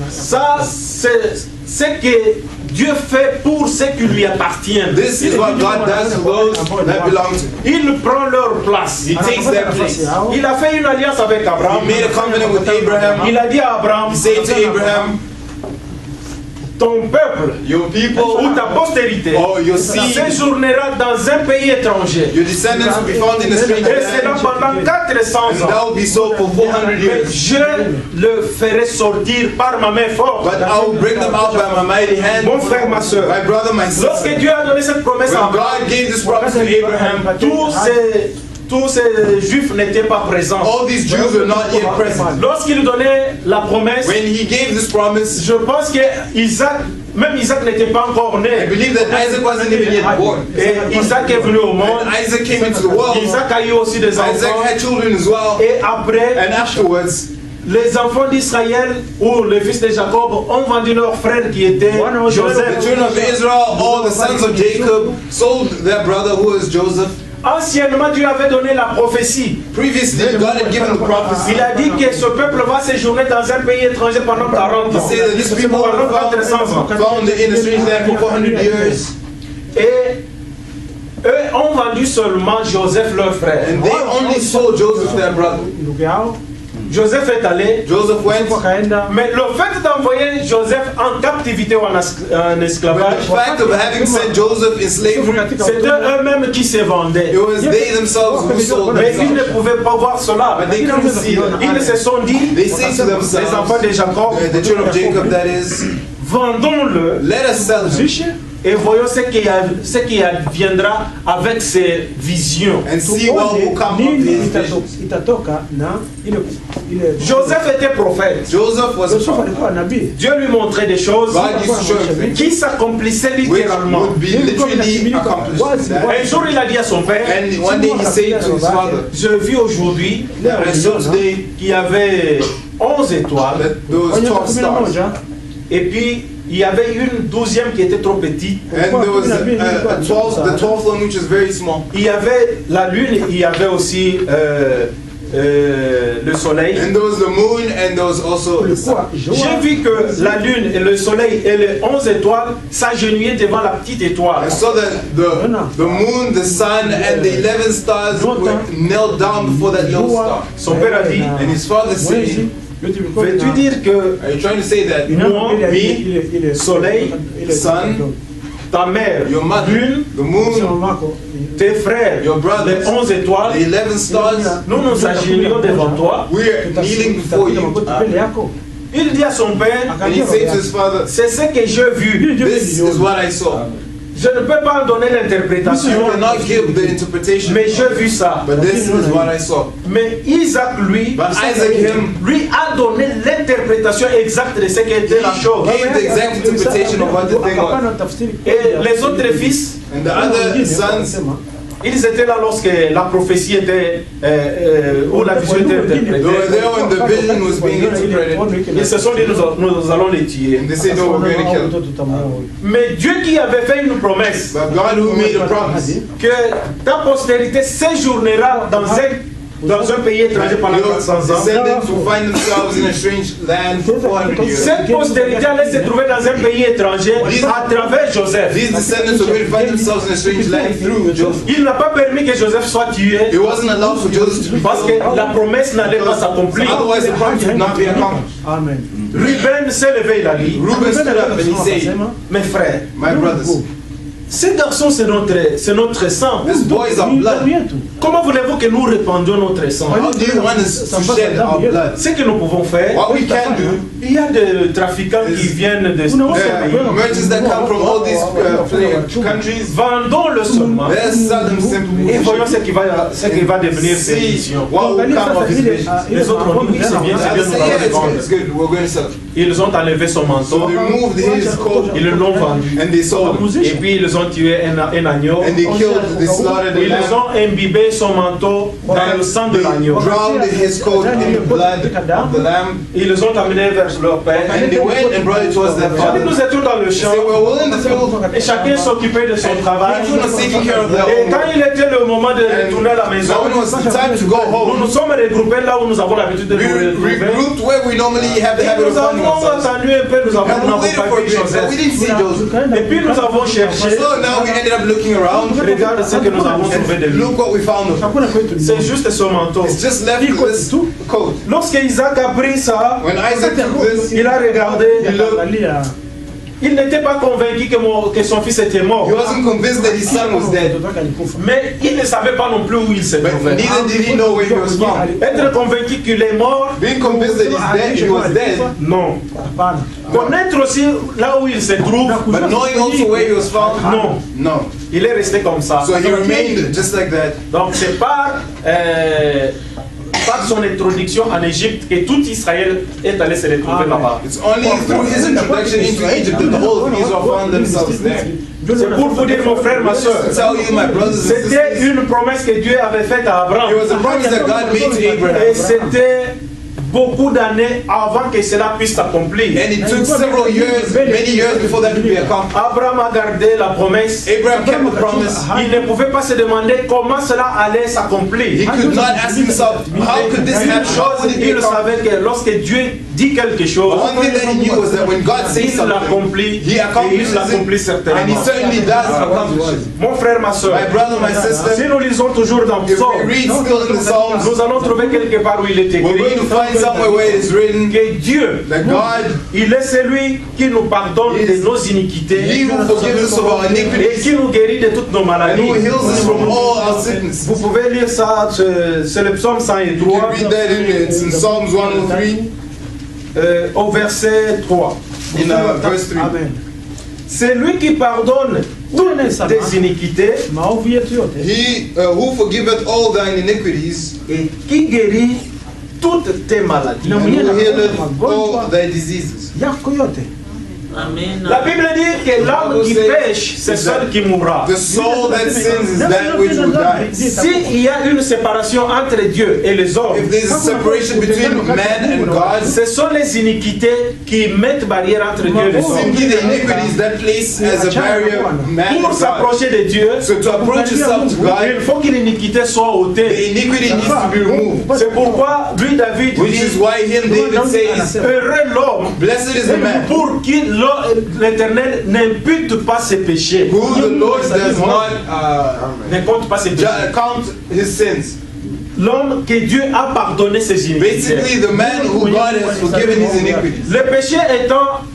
Ça, c'est ce que Dieu fait pour ceux qui lui appartiennent. This is what God does to those that belong to him. Il prend leur place. He takes their place. Il a fait une alliance avec Abraham. He made a covenant with Abraham. Il a dit à Abraham, He said to Abraham, ton peuple your people ou ta postérité or your seed, séjournera dans un pays étranger. your descendants will be found in a strange Et cela land. pendant 400 And ans. that will be so for 400 Mais years. je le ferai sortir par ma main forte. But I will bring them out by my mighty hand. Mon frère, ma soeur. My brother, my Lorsque sister. Dieu a donné cette promesse à When Abraham, God gave this promise to Abraham, tous ces juifs n'étaient pas présents. all these Jews were not yet present. Lorsqu'il donnait la promesse, When he gave this promise, je pense que même Isaac n'était pas encore I né. believe that Isaac wasn't even yet born. Et Isaac est venu au monde. And Isaac came into the world. Isaac a eu aussi des Isaac enfants. had children as well. Et après, And afterwards, les enfants d'Israël ou les fils de Jacob ont vendu leur frère qui était the Joseph. children of Israel, all the sons of Jacob, sold their brother who was Joseph. Anciennement, Dieu avait donné la prophétie. Previously, God had given the prophecy. Il a dit que ce peuple va séjourner dans un pays étranger pendant 40 He ans. said that this people Pendant were 400 ans. found in a strange land for 400 years. Et eux ont vendu seulement Joseph, leur frère. And they only sold Joseph, their brother. Joseph est allé. Joseph went. Mais le fait d'envoyer Joseph en captivité ou en But esclavage, the fact of having sent Joseph in slavery, c'était eux-mêmes qui se vendaient. it was they themselves who sold Mais ils ne themselves. pouvaient pas voir cela. But they couldn't see Ils that. se sont dit, They say to les enfants de themselves, Jacob, the children of Jacob, that is, vendons-le let us sell him et voyons ce qui adviendra avec ces visions. and see what will come of his visions. Joseph était prophète. Joseph was a prophet. Dieu lui montrait des choses God used to show him things qui s'accomplissaient which littéralement. would be literally accomplished. Un jour, il a dit à son père, And one day he said to his father, je vis aujourd'hui I saw today qu'il y avait 11 étoiles that there was 12 stars. et puis il y avait une 12e qui était trop petite. And there was the 12th one which is very small. Il y avait la lune, il y avait aussi le soleil. And there was the moon and there was also the sun. J'ai vu que la lune et le soleil et les 11 étoiles s'agenouillaient devant la petite étoile. I saw that the moon, the sun, and the 11 stars were knelt down before that little star. Son père a dit, And his father said, veux-tu dire que are you trying to say that moi, me, soleil, sun, ta mère, your mother, lune, the moon, tes frères, your brothers, les 11 étoiles, the 11 stars, nous nous agenouillons devant toi? we are kneeling before you? Il dit à son père, And he said to his father, c'est ce que j'ai vu. this is what I saw. Je ne peux pas en donner l'interprétation, You cannot give the interpretation, mais j'ai vu ça. but this is what I saw. Mais Isaac, lui, But Isaac, him, lui a donné l'interprétation exacte de ce qu'était la chose. gave the exact interpretation of what the thing was. Et les autres fils, And the other sons, ils étaient là lorsque la prophétie était, ou la vision était they were interprétée. there when the vision was being interpreted. Ils se sont dit, nous allons les tuer. And they said, no, we're going to kill him. Mais Dieu qui avait fait une promesse, But God who made a promise, que ta postérité séjournera dans un pays étranger pendant your 400 ans. descendants will find themselves in a strange land for 400 years. Cette postérité allait se trouver dans un pays étranger à travers Joseph. These descendants are going to find themselves in a strange land through Joseph. Il n'a pas permis que Joseph soit tué It wasn't allowed for Joseph to be parce que killed. la promesse n'allait pas s'accomplir. Otherwise, the promise would not be accomplished. Ruben s'est levé, il a dit, Reuben stood up and he said, mes frères, my brothers, ces garçons c'est notre sang. these boys are blood. Comment voulez-vous que nous répandions notre sang? How do you want us to shed our blood? Ce que nous pouvons faire, What we can do, il y a des trafiquants qui viennent de tous ces pays. merchants that come from all these countries, Vendons-le seulement let's sell them et simply. voyons ce qui va devenir cette See vision. what will come of his vision. Les autres ont dit oui, c'est bien, Others nous say, allons yeah, le vendre. it's good, we're going to sell it. Ils ont enlevé son So manteau, they removed his coat ils l'ont vendu. and they sold him. Et puis ils ont tué un agneau. And they killed, they slaughtered the Ils lamb. ont imbibé son manteau dans le sang de They l'agneau. drowned his coat in the blood of the lamb. Ils les ont amenés vers leur père. And they went and brought it towards their Quand father. nous étions dans le They champ, were well in the field. et chacun s'occupait de son travail. Everyone was taking care of their Et own quand work. il était le moment de retourner à la maison, Now when it was the time to go nous home, nous sommes regroupés là où nous avons l'habitude de we nous retrouver. regrouped where we normally have the Et habit of nous finding avons ourselves. attendu un peu, nous And we n'avons waited pas for a vu bit, but we Joseph. didn't see Joseph. Et puis nous avons cherché. So now we ended up looking around. Regarde ce que nous avons trouvé de And lui. look what we found of him. C'est juste son manteau. It's just left this coat. Lorsque Isaac a pris ça, When Isaac took this, il a regardé. he looked. Il n'était pas convaincu que son fils était mort. He wasn't convinced that his son was dead. Mais il ne savait pas non plus où il se But trouvait. neither did he know where he was found. Être convaincu qu'il est mort, Being convinced that he was dead, non. Connaître aussi là où il se trouve, but knowing also where he was found, non. no. Il est resté comme ça. So he remained just like that. Donc c'est par son introduction en Égypte que tout Israël est allé se retrouver là-bas. It's only through his introduction into Egypt that the whole of Israel found themselves there. C'est pour vous dire, mon frère, ma soeur, To tell you, my brothers and c'était sisters, une promesse que Dieu avait faite à Abraham. it was a promise that God made to Et Abraham. c'était beaucoup d'années avant que cela puisse s'accomplir. And it took several years, many years before that could be accomplished. Abraham a gardé la promesse. Abraham kept the promise. Il ne pouvait pas se demander comment cela allait He s'accomplir. could not ask himself, how could this happen? How would it be Il accomplished? savait que lorsque Dieu dit quelque chose, One thing that he knew was that when God says il something, l'accomplit he et accomplishes il l'accomplit it, and he certainement. certainly does accomplish it. Mon frère, ma soeur, My brother, my si sister, nous lisons toujours dans if we Psaume, read still in the Psalms, nous allons trouver quelque part où il est we're going écrit to find somewhere where it is written que Dieu, that God, il est celui qui nous pardonne de nos He iniquités who forgives us of our et iniquities qui nous guérit de toutes nos and maladies. who heals us from all our sicknesses. Vous pouvez lire ça, c'est le psaume You 103 can read that it's in Psalms 103 au verset 3. in verse 3. C'est lui qui pardonne toutes tes iniquités He who forgiveth all thine iniquities et qui guérit toutes tes maladies. and who healeth all thy diseases. La Bible dit que l'homme qui pêche, c'est celui qui mourra. The soul that sins is that which will die. S'il y a une séparation entre Dieu et les hommes, If there is a separation between man and God, ce sont les iniquités qui mettent barrière entre Dieu et les hommes. simply the iniquities that place as a barrier man Pour and God. s'approcher de Dieu, So to approach yourself to il God, faut que l'iniquité soit the ôtée. iniquity needs to be removed. C'est pourquoi lui, David, Which is dit, why him David says, heureux l'homme blessed is the man pour qui l'Éternel n'impute pas ses péchés. who the Lord does not Ne compte pas ses péchés. count his sins. L'homme que Dieu a pardonné ses iniquités. Basically, the man who God has forgiven his iniquities. Le péché étant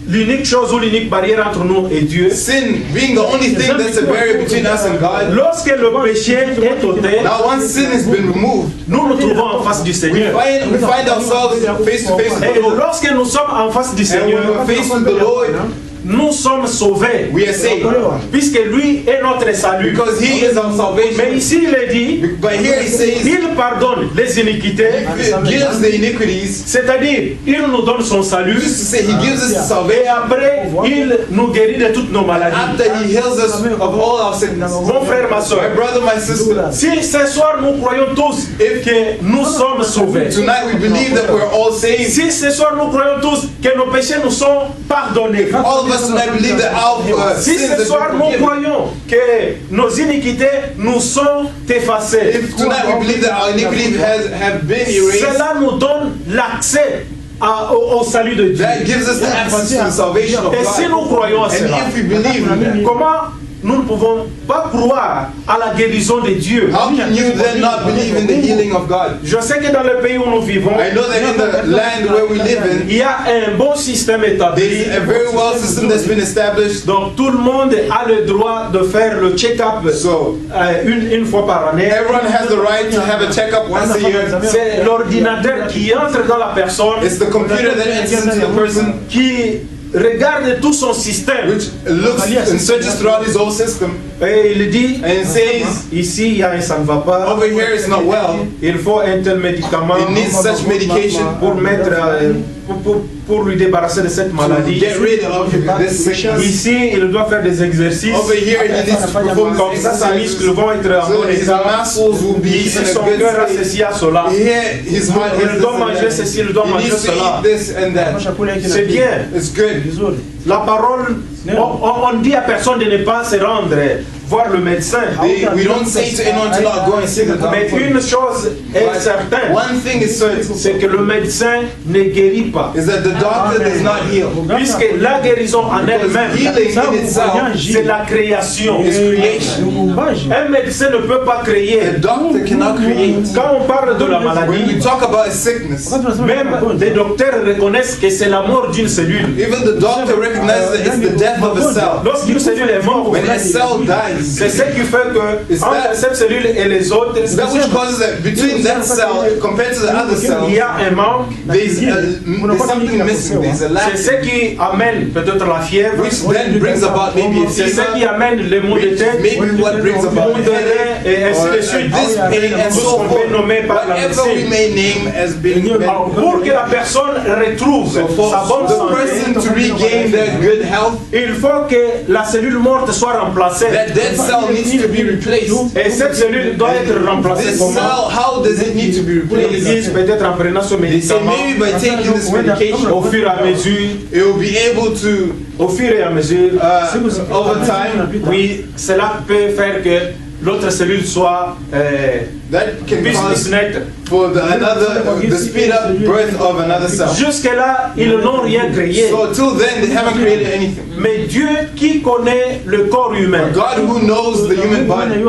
l'unique chose ou l'unique barrière entre nous et Dieu. Sin being the only thing that's a barrier between us and God. Lorsque le péché est ôté, Now, once sin has been removed, nous nous trouvons en face du Seigneur. we find ourselves face to face with Et the Lord. lorsque nous sommes en face du And Seigneur, when we're faced with the Lord, nous sommes sauvés. we are saved. Puisque lui est notre salut. Because he is our Mais salvation. ici il est dit, But here he says, il pardonne les iniquités, he gives the iniquities. c'est-à-dire il nous donne son salut. Just to say, he gives us the Et salvation. après, il nous guérit de toutes nos maladies. After he heals us of all our sickness. Mon frère, ma soeur, My brother, my sister, si ce soir nous croyons tous que nous sommes sauvés, tonight we believe that we're all saved. si ce soir nous croyons tous que nos péchés nous sont pardonnés, All of us tonight believe that our si sins ce have soir been nous forgiven. croyons que nos iniquités nous sont effacées, If tonight we believe that our iniquities have been erased, cela nous donne l'accès au salut de Dieu. that gives us the access to the salvation of Et si nous God. croyons à And cela, if we believe in that, comment nous ne pouvons pas croire à la guérison de Dieu? how can you then not believe in the healing of God? Je sais que dans le pays où nous vivons, I know that in the land where we live in, il y a un bon système établi. there's a very well system that's been established. Donc tout le monde a le droit de faire le check-up So une fois par année. everyone has the right to have a checkup once a year. C'est l'ordinateur qui entre dans la personne, It's the computer that enters into the person, qui regarde tout son système. which looks and searches throughout his whole system, Et il dit, and it says, ici, ça ne va pas. over here it's not well. Il faut un tel médicament It needs such medication pour mettre, pour lui débarrasser de cette to maladie. get rid of this sickness. Ici, il doit faire des exercices. Over here he needs to perform Comme ça, ses exercises muscles vont être en so bon his état. muscles will be Ici, in a son good cœur a state. ceci, à cela. Here his heart Il has doit manger this ceci, il and doit that. He manger needs to cela. eat this and that. C'est bien. It's good. La parole, on dit à personne de ne pas se rendre voir le médecin. We don't say to anyone to not go and see the Mais doctor. une chose est certaine, One thing is certain, c'est que le médecin ne guérit pas. is that the doctor does not heal. Puisque la guérison en elle-même, Healing in itself c'est la création. is creation. Un médecin ne peut pas A créer. doctor cannot create. Quand on parle de la When we maladie, talk about a sickness, même les docteurs reconnaissent que c'est la mort d'une cellule. even the doctor recognizes that it's the death of a cell. Lorsqu'une cellule est morte, When a cell dies, c'est ce qui fait que Is entre that- cette cellule et les autres, that which causes that between that cell compared to the other il cells, y a un manque. there's something missing. There's a lack, C'est ce qui amène peut-être la fièvre. which then brings about maybe a C'est ce qui fever, amène les maux de tête, maybe what brings about maux de rein, et ainsi de suite. this pain and Tout ce so qu'on forth. peut nommer par la Whatever we médecine. may name as being Alors, pour que la personne retrouve for sa bonne the person santé, to regain their good health, il faut que la cellule morte soit remplacée. that dead cell needs to be replaced. Et cette cellule doit être remplacée This comment? cell, how does it need to be Ils disent replaced? peut-être en prenant ce They say médicament maybe by taking this medication, au fur et à mesure, it will be able to, au fur et à mesure, over time, oui, cela peut faire que l'autre cellule soit that can puisse cause naître. for the speed up birth of another cell. Jusque-là, ils n'ont rien créé. So till then, they haven't created anything. Mais Dieu qui connaît le corps humain, God who knows the human body,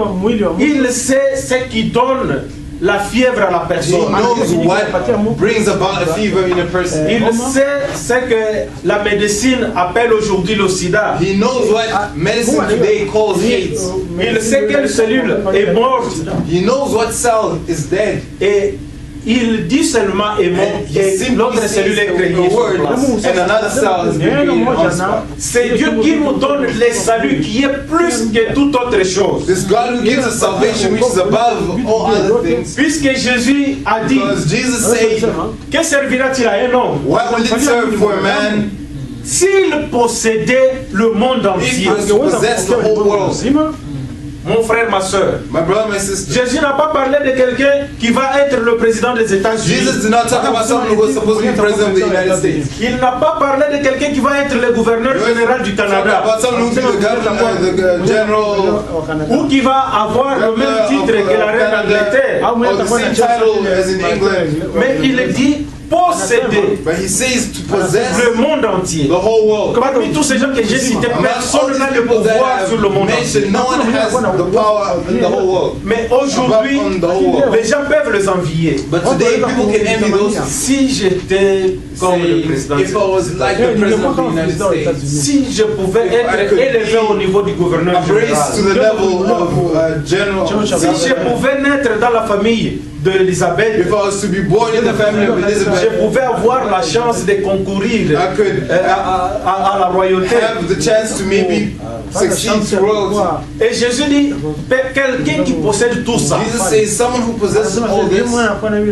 il sait ce qui donne la fièvre à la He personne. knows what brings about a fever in a person. Il sait ce que la médecine appelle aujourd'hui le sida. He knows what medicine today calls AIDS. Il sait quelle cellule est morte. He knows what cell is dead. Et il dit seulement est mort And he et simply l'autre cellule est says créée the sur word, place. and another cell is being created on spot. C'est Dieu qui nous donne le salut qui est plus que toute autre chose. This God who gives us salvation, which is above all other things. Puisque Jésus a dit, Because Jesus said, que servira-t-il à un homme what will it serve for a man s'il possédait le monde if entier? he was to possess the whole world? Mon frère, ma soeur, My brother, my sister. Jésus n'a pas parlé de quelqu'un qui va être le président des États-Unis. Jesus did not talk about someone who was supposed to be president of the United States. Il n'a pas parlé de quelqu'un qui va être le gouverneur général du Talking Canada about someone who will be the governor, the general, ou qui va avoir le même titre que la reine d'Angleterre. or the same title as in England. Mais il dit posséder But he says to possess le monde entier. the whole world. Parmi tous ces gens que j'ai cités, Among all personne these n'a le people that pouvoir sur le monde I've entier. mentioned, no one has the power in the whole world. Mais aujourd'hui, On the whole world. les gens peuvent les envier. But today people can envy those who Si j'étais comme le président, if I was like the president of the United States, si je pouvais être élevé au niveau du gouverneur raised to the général, level of general, si je pouvais naître dans la famille d'Elisabeth, if I was to be born in the family of je Elizabeth, pouvais avoir la chance de concourir I could à la royauté. have the chance to maybe succeed to royalty. Et Jésus dit, quelqu'un qui possède tout ça, Jesus says someone who possesses all this,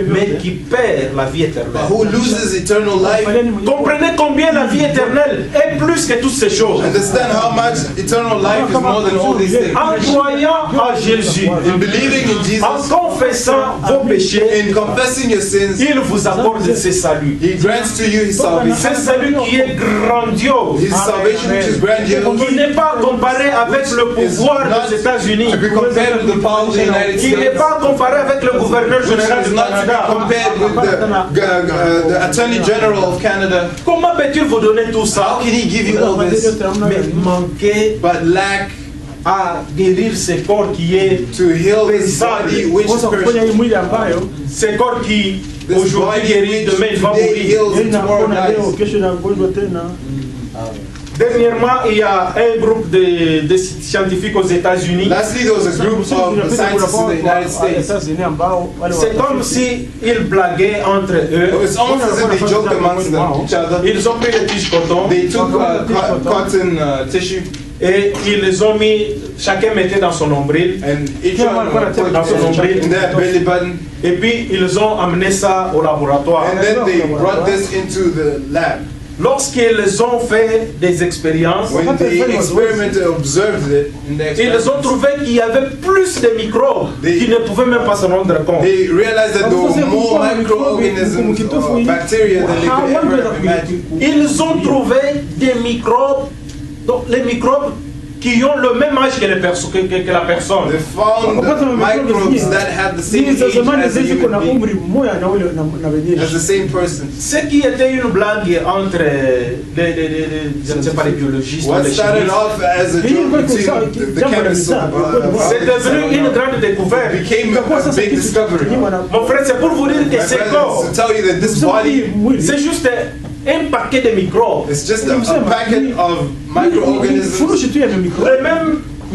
mais qui perd la vie éternelle. who loses eternal life, Comprenez combien la vie éternelle est plus que toutes ces choses. understand how much eternal life is more than all these things. En croyant à Jésus, In believing in en Jesus, confessant vos péchés, in confessing your sins, il vous accorde ce salut. He grants to you His salvation. Ce salut qui est grandiose, His salvation which is qui grandiose, n'est pas comparé avec le pouvoir des États-Unis, to be compared with the power of the United qui n'est States, pas comparé avec le gouverneur which général is du not to be Canada. compared with the Attorney General of Canada. Comment peut-il vous donner tout ça? How can He give you all this, Mais manquer but lack à guérir ce corps qui est to heal this body which is perishable? ce corps qui This aujourd'hui body guérit, which demain il va today mourir. heals and tomorrow dies. Dernièrement, il y a un groupe de scientifiques aux États-Unis. Lastly, there was a group of scientists in the United States. C'est comme si ils blaguaient entre eux. It's almost as if they joked amongst each other. Ils ont pris les tiges coton They took cotton tissue et ils les ont mis, chacun mettait dans son nombril. and each one put Dans son nombril. in their belly button, Et puis ils ont amené ça au laboratoire. and then they brought this into the lab. Lorsqu'ils ont fait des expériences, When they experimented, observed it in their ils ont experiments, trouvé qu'il y avait plus de microbes qu'ils ne pouvaient même pas se rendre compte. they realized that there were more microorganisms or bacteria than they could ever have imagined. Ils ont trouvé des microbes, donc les microbes qui ont le même âge que, que la personne. They found microbes that had the same age as a human being, as the same person. Ce qui était une blague entre je ne sais pas, les biologistes, What les started chimistes, off as a joke between the chemists c'est devenu une grande découverte. became a big discovery. Mon frère, c'est pour vous dire que My ce friends, corps, to tell you that this body c'est juste un paquet de microbes. is just a packet of microorganisms.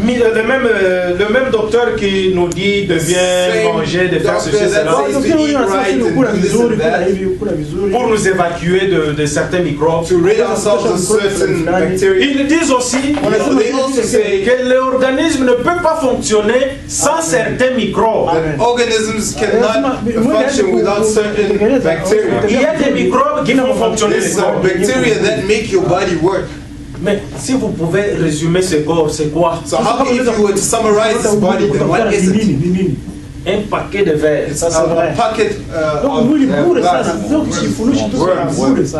Le même docteur qui nous dit de bien manger, de faire ceci, cela, pour nous évacuer de certains microbes. To rid ourselves of certain bacteria. Ils disent aussi que l'organisme ne peut pas fonctionner sans certains microbes. That organisms cannot function without certain bacteria. Il y a des microbes qui font fonctionner There's les some corps. bacteria that make your body work. Mais si vous pouvez résumer ce corps, c'est quoi? So how if you were to summarize this body, then what is it? Un paquet de verres. It's a packet of worms.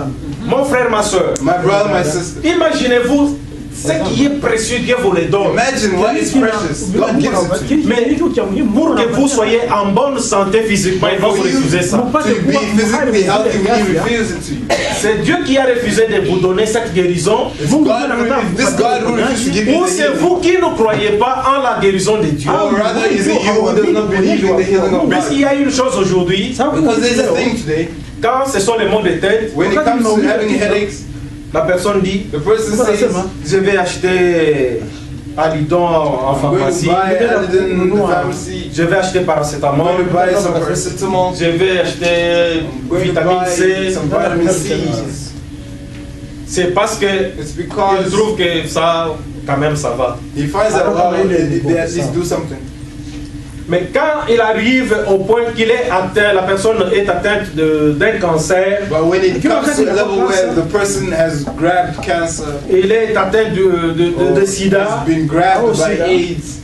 Mon frère, ma soeur, My brother, my sister. imaginez-vous ce qui est précieux, Dieu vous le donne. Imagine what is precious. God gives it to you. Mais pour que vous soyez en bonne santé physiquement, il va vous refuser ça. To be physically healthy, we refuse it to you. C'est Dieu qui a refusé de vous donner cette guérison. This God who refused to give you Ou the c'est healing. vous qui ne croyez pas en la guérison de Dieu. Or rather, is it you who does not believe in the healing of Puisqu'il God? y a une chose aujourd'hui, Because there's a thing today, quand ce sont les maux de tête, when it comes to having headaches, la personne dit, the person says, je vais acheter Alidon en I'm going to pharmacie, buy Alidin in the pharmacy, je vais acheter I'm paracétamol, going to buy some paracetamol, je vais acheter I'm going to vitamine buy C. some vitamin C. C'est parce que It's il because trouve que ça, quand même, ça va. he finds that, wow, they at least do something. Mais quand il arrive au point qu'il est atteint, la personne est atteinte d'un cancer, But when it comes to a level where the person has grabbed cancer, il est atteint de sida, has been grabbed by sida. AIDS,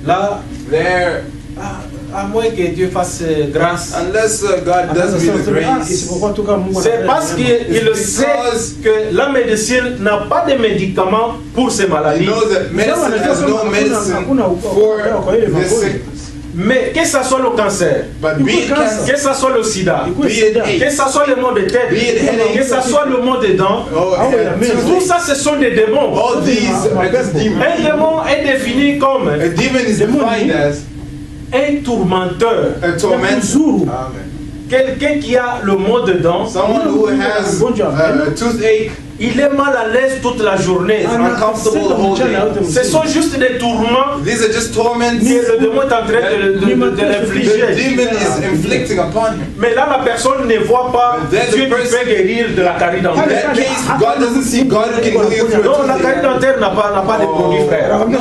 là, there, à moins que Dieu fasse grâce, unless God does me the grace, c'est parce qu'il sait que la médecine n'a pas de médicaments pour ces he maladies. knows that medicine has no medicine for this sickness. Mais que ce soit le cancer, But be it cancer, que ce soit le sida, be it que AIDS, ce soit le mot de tête, Be it headache. que ce soit le mot de dents, tout ça ce sont des démons. all these are just demons. Un démon est défini comme A demon is defined as un tourmenteur, a tormentor. Amen. quelqu'un qui a le mot de dents, Someone who has a toothache, il est mal à l'aise toute la journée. uncomfortable the whole day. Ce sont juste des tourments These are just torments que le démon est en train de the l'infliger. demon is inflicting upon him. Mais là, la personne ne voit pas But then the Dieu qui person- peut guérir de la carie In dentaire. that case, God doesn't see God who can heal you through Non, a la carie toothache. dentaire n'a pas de produit, frère. No,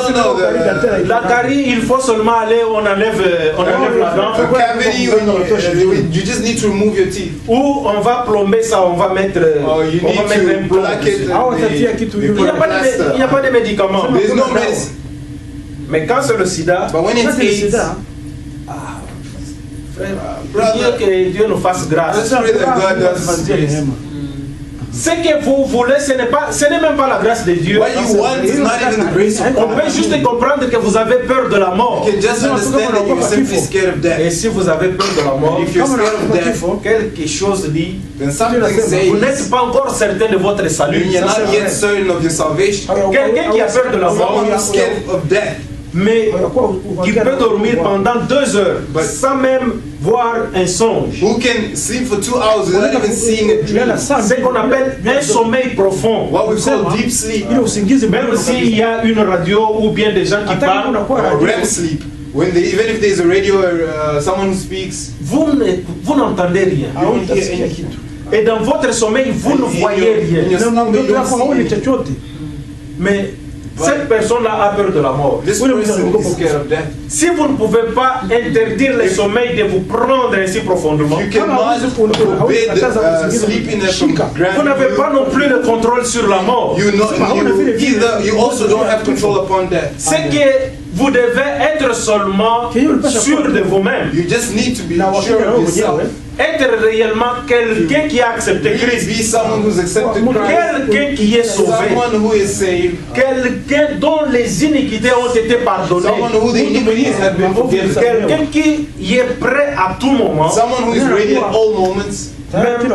La carie, il faut seulement aller, on enlève la dent, a cavity, you just need to remove your teeth. ou on va plomber ça, on va mettre, Or you on va need mettre un to plomb. plaque it. Il n'y a pas de médicaments. There's no medicine. Mais quand c'est le sida, But when it's AIDS, frère, brother, priez que Dieu nous fasse grâce. let's pray that God does grace. Ce que vous voulez, ce n'est même pas la grâce de Dieu. What you want is not even the grace of On God. peut juste comprendre que vous avez peur de la mort. You can just understand that you're simply scared of Et death. si vous avez peur de la mort, If you're scared of death, quelque chose dit, then something vous n'êtes says pas encore certain de votre salut. you're not yet certain of your salvation. Quelqu'un qui a peur de la mort, Someone who's scared of death, mais qui peut dormir pendant 2 heures sans même voir un songe. who can sleep for 2 hours without even seeing a dream. Ce qu'on appelle un sommeil profond. What we call deep sleep, Même s'il y a une radio ou bien des gens qui parlent, or REM sleep. Even if there's a radio or someone who speaks, vous n'entendez rien. you don't hear anything. Et dans votre sommeil, vous ne voyez In your rien. slumber, you don't see it. Mais cette personne-là a peur de la mort. This person is scared of death. Si vous ne pouvez pas interdire le sommeil de vous prendre ainsi profondément, You cannot forbid sleepiness from vous grabbing n'avez pas you. non plus le contrôle sur la mort. You also don't have control upon death. C'est que vous devez être seulement sûr de vous-même. You just need to be sure of yourself. Être réellement quelqu'un qui a accepté Really Christ. be someone who's accepted Christ. Quelqu'un qui est sauvé. Someone who is saved. Quelqu'un dont les iniquités ont été pardonnées. Someone who the iniquities have been forgiven. Quelqu'un qui est prêt à tout moment. Someone who is ready at all moments. Même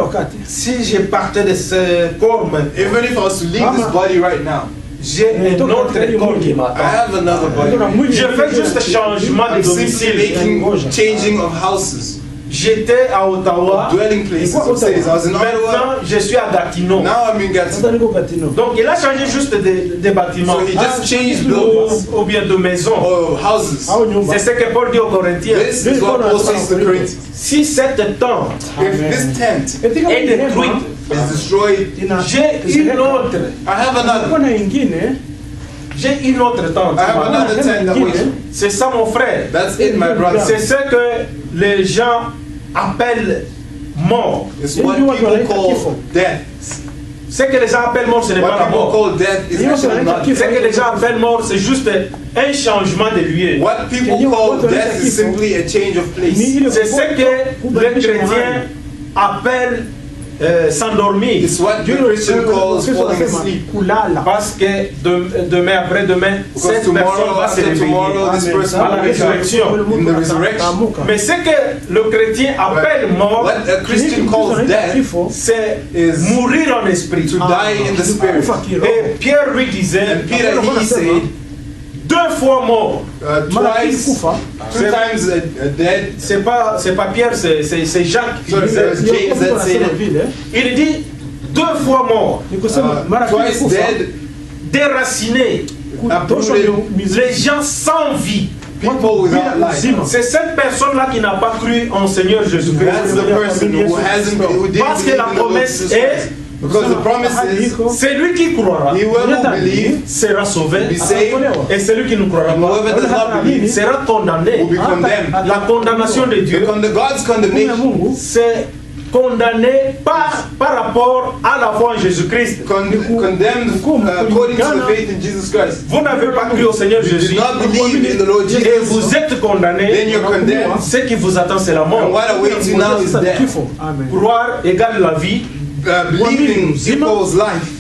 si je partais de ce corps, Even if I was to leave this body right now, j'ai un autre corps qui I m'attend. have another body. Je fais juste changement de I'm simply domicile. making changing of houses, J'étais à Ottawa. dwelling places, of cities. I was in Ottawa. Maintenant, je suis à Gatineau. Now I'm in Gatineau. Donc, il a changé juste des bâtiments. So he just changed buildings Ou bien de maisons. or houses. C'est ce que Paul dit aux Corinthiens. This is what Paul says to the Corinthians. Si cette tente If this tent est détruite, is destroyed, j'ai une autre. I have another. J'ai une autre tente. I have another tent that waits. C'est ça, mon frère. That's it, my brother. C'est ce que les gens appellent mort. It's what people call death. Ce que les gens appellent mort, ce n'est pas What la people mort. call death is actually not Ce death. que les gens appellent mort, c'est juste un changement de lieu. What people call death is simply a change of place. C'est ce que les chrétiens appellent s'endormir. It's what the Christian calls falling asleep. Parce que demain, après-demain, Because cette personne tomorrow, va se after réveiller tomorrow, this person à la will wake résurrection. up in the resurrection. Mais ce que le chrétien appelle mort, What a Christian calls death c'est is mourir en esprit. to die in the spirit. Et Pierre lui disait, And Peter, he said, 2 fois mort. twice, 2 times dead. C'est pas Pierre, c'est Jacques qui So disait. there's James that said it. Il dit 2 fois mort, Twice dead, déraciné, uprooted, les gens sans vie. people without life. C'est cette personne-là qui n'a pas cru en Seigneur That's Jésus-Christ. the person who didn't Parce que believe la in the Lord promesse Jesus est, Christ. Because the promise is, celui qui croira whoever will believe sera sauvé, be saved, et celui qui ne croira and pas whoever does not believe sera condamné. will be condemned. La condamnation de Dieu, God's condemnation, c'est condamné par rapport à la foi en Jésus-Christ. condemned according to the faith in Jesus Christ. Vous n'avez pas cru au Seigneur You did Jésus not believe in the Lord et Jesus, vous êtes condamné. then you're condemned. Ce qui vous attend, c'est la And mort. what awaits you now is death. Croire égale la vie, Believing equals life.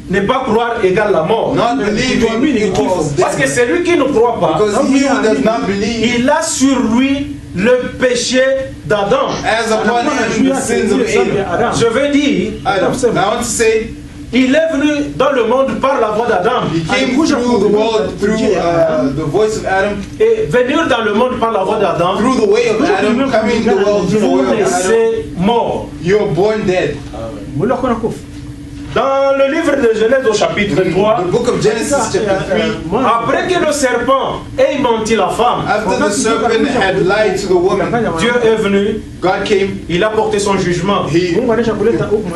ne pas croire égale la mort. Not believing equals Parce que death. celui qui ne croit pas, Because he who does not believe, il a sur lui le péché d'Adam. as upon him the sins of Adam. Je veux dire, Adam. I want to say, il est venu dans le monde par la voix d'Adam. he came through the world through the voice of Adam, Et venir dans le monde par la voix d'Adam, through the way of Adam, coming in the world through the vous way of Adam. naissez mort. You're born dead. Dans le livre de Genèse au chapitre 3, The book of Genesis chapter 3, après que le serpent ait menti la femme, after the serpent had lied to the woman, Dieu est venu, God came, il a porté son jugement. he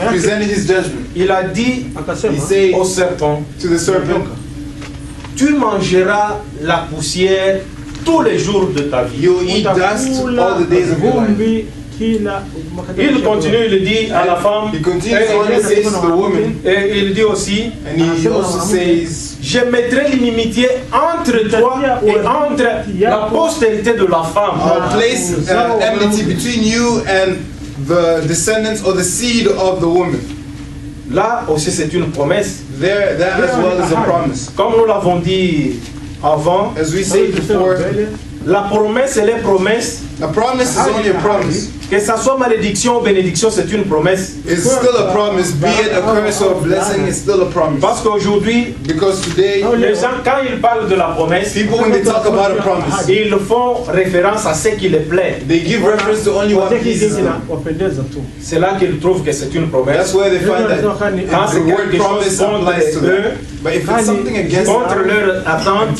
presented his judgment. Il a dit He said au serpent, to the serpent, tu mangeras la poussière tous les jours de ta vie. you'll eat dust all the days of your life. Il continue, il dit à la femme, He continues on and says to the woman, et il dit aussi, and he also says, je mettrai l'inimitié entre toi et entre la postérité de la femme. I'll place enmity between you and the descendants or the seed of the woman. Là aussi c'est une promesse. There, that as well is a promise. Comme nous l'avons dit avant, As we said before, la promesse et les promesses, a promise is only a promise. que ça soit malédiction ou bénédiction, c'est une promesse. It's still a promise, be it a curse or a blessing, it's still a promise. Parce qu'aujourd'hui, Because today, les gens, quand ils parlent de la promesse, people, when they talk about a promise, ils font référence à ce qui les plaît. they give reference to only what pleases them. C'est là qu'ils trouvent que c'est une That's promesse. where they find that Quand the c'est word quelque chose promise applies to contre eux, them. But if it's something against contre leur attente,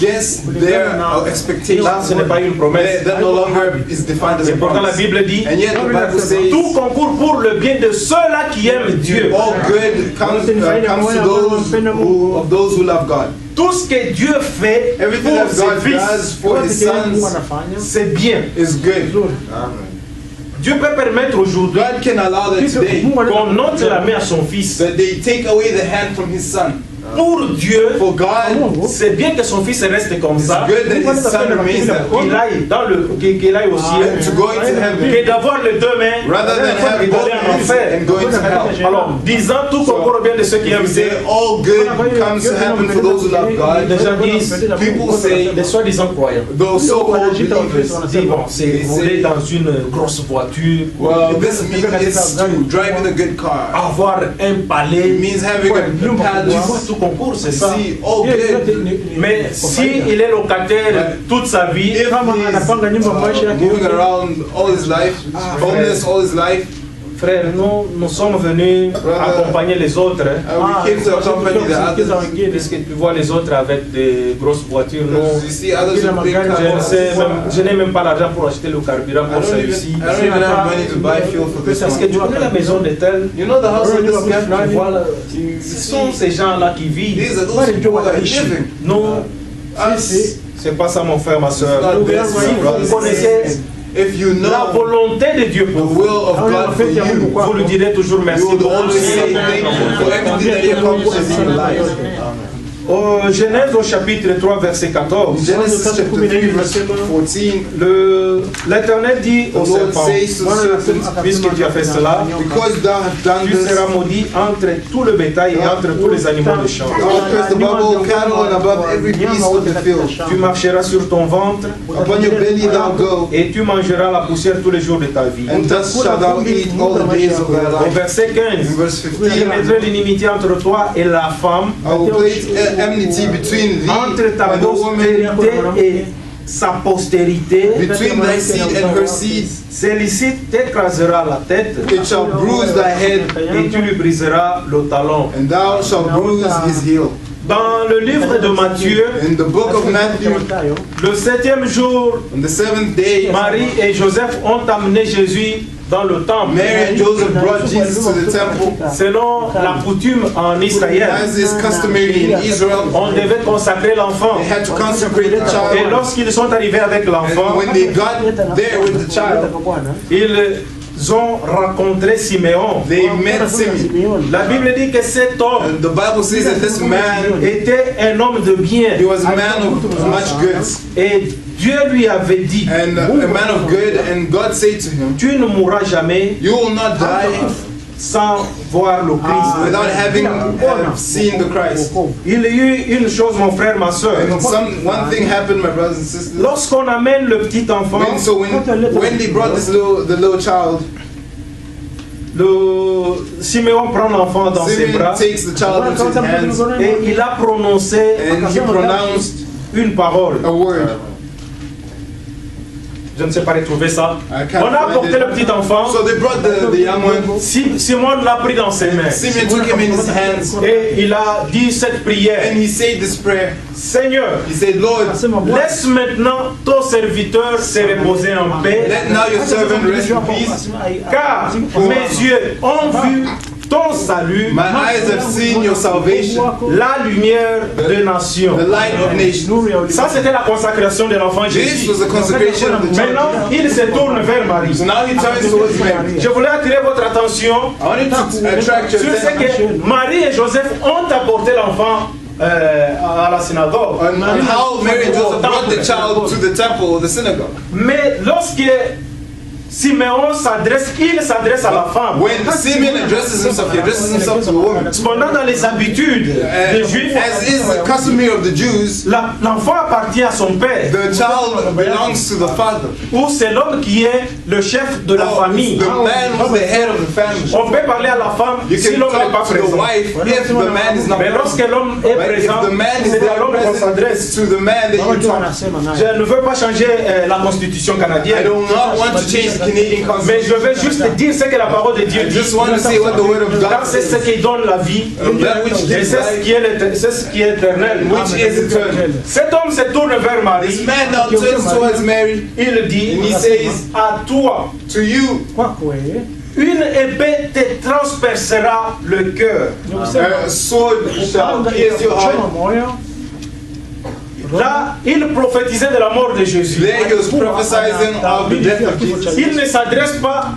their là expectation, ce n'est pas une promesse. that no longer is defined as a Et pourtant la promise. Bible dit, And yet the Bible says, tout concourt pour le bien de ceux-là qui aiment Dieu. all good comes to those who love God. Tout ce que Dieu fait Everything pour that ses God fils, does for His sons c'est bien. is good. Dieu peut permettre aujourd'hui God can allow that today qu'on ôte la main à son fils. that they take away the hand from His son. Pour Dieu, For God, c'est bien que son fils reste comme it's ça, good that His son remains that way. qu'il aille dans le, qu'il aille au ciel, To go into heaven que d'avoir les deux mains rather than have et both d'aller en hands enfer. and go into hell. Alors, disant tout concourt au bien de ceux qui aiment We Dieu, say all good comes to happen for those who love les God. gens disent, People say des soi-disant croyants, those so-called believers. disent bon, c'est rouler dans une grosse voiture, Well, this means it's to driving a good car. avoir un It palais, means having a tu vois, palace. tout concours, c'est ça. See, all good. Mais si il est locataire toute sa vie, If he's moving around all his life, homeless all his life, frère, nous sommes venus accompagner les autres. we came to accompany the others. Puisque tu vois les autres avec des grosses voitures, nous, You see others with big je n'ai même pas l'argent pour acheter le carburant I pour don't celui-ci. even have money to buy fuel for this Parce que tu one. connais la maison de tel, You know the house of this guy? tu vois, là, ce sont ces gens-là qui vivent. These are those people that are living. Nous, Us, c'est pas ça mon frère, ma soeur. It's not this, Si my brothers vous and connaissez If you la know volonté de Dieu the pour vous, will of God for you, vous lui direz toujours merci. you will always say thank you for everything that He accomplishes in your life. Au Genèse au chapitre 3 verset 14, Genesis chapter 3 verse 14. l'Éternel dit au The Lord serpent, says to the serpent, puisque tu as fait cela, because thou hast done tu this, seras maudit entre tout le bétail et entre tous les animaux de champ. thou art cursed above all cattle and above every beast of the field. Tu marcheras sur ton ventre Upon your belly thou go, et tu mangeras la poussière tous les jours de ta vie. and thus shalt thou eat all the days of thy Au life. verset 15, In verse je 15, mettrai l'inimitié entre toi et la femme, I will place enmity between thee entre ta and the woman, postérité et sa postérité. between thy seed and her seed. Celui-ci t'écrasera la tête It shall bruise thy head, et tu lui briseras le talon. and thou shalt bruise his heel. Dans le livre de Matthieu, In the book of Matthew, le 7e jour, on the 7th day, Marie et Joseph ont amené Jésus dans le temple. Mary and Joseph brought Jesus to the temple. Selon la coutume en Israël, As is customary in Israel, on devait consacrer l'enfant. they had to consecrate the Et child. lorsqu'ils sont arrivés avec l'enfant, And when they got there with the child, ils ont rencontré Siméon. they met Simeon. La Bible dit que cet homme And the Bible says that this man, était un homme de bien. he was a man of much goods, Et Dieu lui avait dit, and a man of good, and God said to him, tu ne mourras jamais you will not die sans voir le Christ. without having seen the Christ. Il y a eu une chose, mon frère, ma soeur. And one thing happened, my brothers and sisters. Lorsqu'on amène le petit enfant, When they brought the little child, Siméon prend l'enfant dans ses Simeon bras takes the child into his hands, et il a prononcé and he pronounced une parole. a word. Je ne sais pas retrouver ça. I can't On a find apporté it. le petit enfant. So they brought the young one. Simon l'a pris dans ses mains. Simeon took him in his hands, Et il a dit cette prière. and he said this prayer. Seigneur, He said, Lord, laisse maintenant ton serviteur se reposer en paix, let now your servant rest in peace. car mes yeux ont vu ton salut, My eyes have seen your salvation, la lumière des nations. the light of nations. Ça, c'était la consacration de l'enfant This Jésus. was the consecration of the child. Maintenant, il se tourne vers Marie. So now he turns towards Mary. Je voulais attirer votre attention I wanted to attract your sur ce attention que Marie et Joseph ont apporté l'enfant à la synagogue. on how Mary and Joseph brought the child to the temple, the synagogue. Mais lorsque Siméon il s'adresse à la femme. When Simeon addresses himself, he addresses himself to a woman. Cependant, dans les habitudes des Juifs, As is the customary of the Jews, l'enfant appartient à son père, the child belongs to the father. ou c'est l'homme qui est le chef de la famille. The man who's the head of the family. On peut parler à la femme You si can l'homme n'est pas talk to the présent. wife if the man is not Mais lorsque l'homme est But if présent, the man is c'est à not l'homme qu'on s'adresse. present, to the man that you talk. Je ne veux pas changer la constitution I canadienne, do not want to change the Canadian mais constitution. je veux juste dire ce que la parole de Dieu I dit. just want to say what the word of Car God c'est ce says. qui donne la vie, That which et gives c'est ce life, qui est, c'est ce qui est éternel. which is eternal. Cet homme se tourne vers This Marie, man now turns towards Mary, il dit and he says, à toi, to you, une épée te transpercera le cœur. a sword shall pierce your heart. Là, il prophétisait de la mort de Jésus. There he was prophesying of the death of Jesus. Il ne s'adresse pas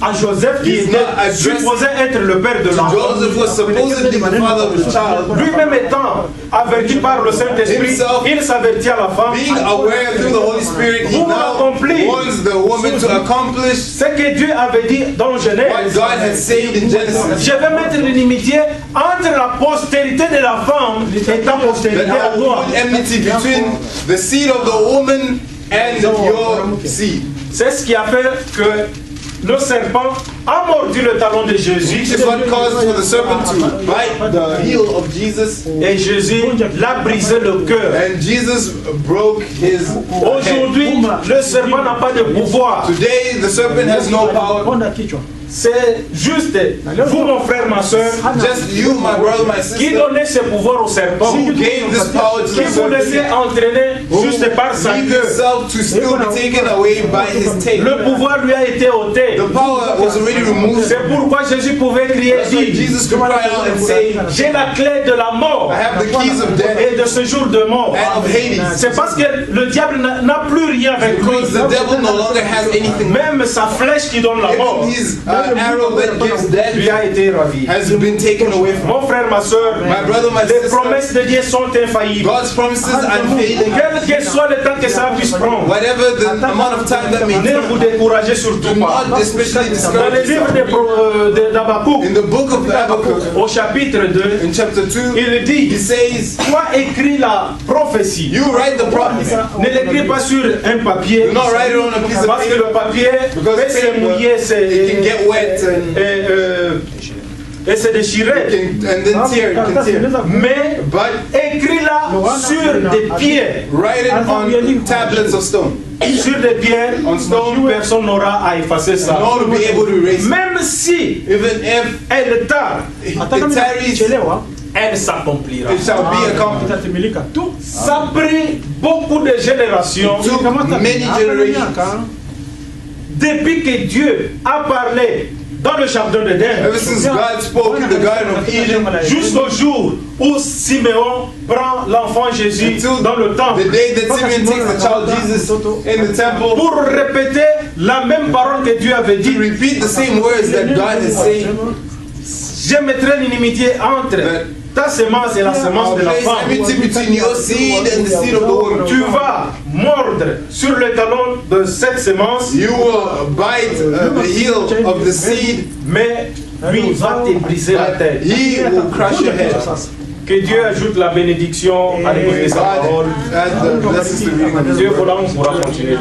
à Joseph qui He's était not addressed- supposé être le père de l'enfant. Joseph was supposedly the father of the child. Lui-même étant averti par le Saint-Esprit, Himself, il s'avertit à la femme. Being aware through the Holy Spirit, he Vous now accomplis wants the woman to accomplish Ce que Dieu avait dit dans what Genèse. God had said in Genesis. Je vais mettre l'inimitié entre la postérité de la femme et ta postérité That à I will toi. put enmity between the seed of the woman and your seed. C'est ce qui a fait que le serpent a mordu le talon de Jésus Which is what caused for the serpent to bite the heel of Jesus, et Jésus l'a brisé le cœur. and Jesus broke his head. Aujourd'hui, le serpent n'a pas de pouvoir. Today, the serpent has no power. c'est juste vous, mon frère, ma soeur, just you, my brother, my qui sister, donnez ce pouvoir au serpent, who gave this power to qui the vous laissez serpent, entraîner juste par sa leave queue. himself to still be taken away by his tail. Le pouvoir lui a été ôté. The power was already removed. C'est pourquoi Jésus pouvait crier, That's why dire, Jesus could cry out and say, j'ai la clé de la mort I have the keys of death et de ce jour de mort. and of Hades. C'est parce que le diable n'a plus rien avec lui. Because the devil no longer has anything. Même sa flèche qui donne la mort Even his arrow that gives death lui a été ravie. has been taken away from him. Mon frère, ma soeur, My brother, my les sister, promesses de Dieu sont infaillibles. God's promises are unfailing. Quel que soit le temps que ça puisse prendre, Whatever the amount of time that may ne vous take, découragez surtout do pas. not especially Dans discourage le livre yourself. d'Habakkuk, In the book of Habakkuk, au chapitre 2, in chapter 2, il he dit, says, toi écris la prophétie. you write the prophecy. Ne l'écris pas sur un papier, Do not write it on a piece of parce que paper. le papier Because peut se paper, mouiller it can get wet et se déchirer. and then tear. It can tear. Mais But écris-la sur des pierres. write it on tablets of stone. Sur des pierres, On stone. personne n'aura à effacer ça. In order to be able to erase it. Même si Even if elle tarde, it tarries, elle s'accomplira. it shall be accomplished. Ça a pris beaucoup de générations It took many generations. depuis que Dieu a parlé dans le jardin d'Éden Ever since God spoke in the Garden of Eden, jusqu'au jour où Siméon prend l'enfant Jésus until dans le temple the day that Simeon takes the child Jesus in the temple, pour répéter la même parole que Dieu avait to dit. repeat the same words that God has said. Je mettrai l'inimitié entre ta semence et la semence I'll de la place femme. enmity between your seed and the seed of the woman. Tu vas mordre sur le talon de cette semence, You will bite the heel of the seed. mais lui va te briser la But tête. he will crush your head. Que Dieu ajoute la bénédiction à l'écoute de May sa God parole. add the blessings to the reading of His Dieu word. volant, on pourra continuer.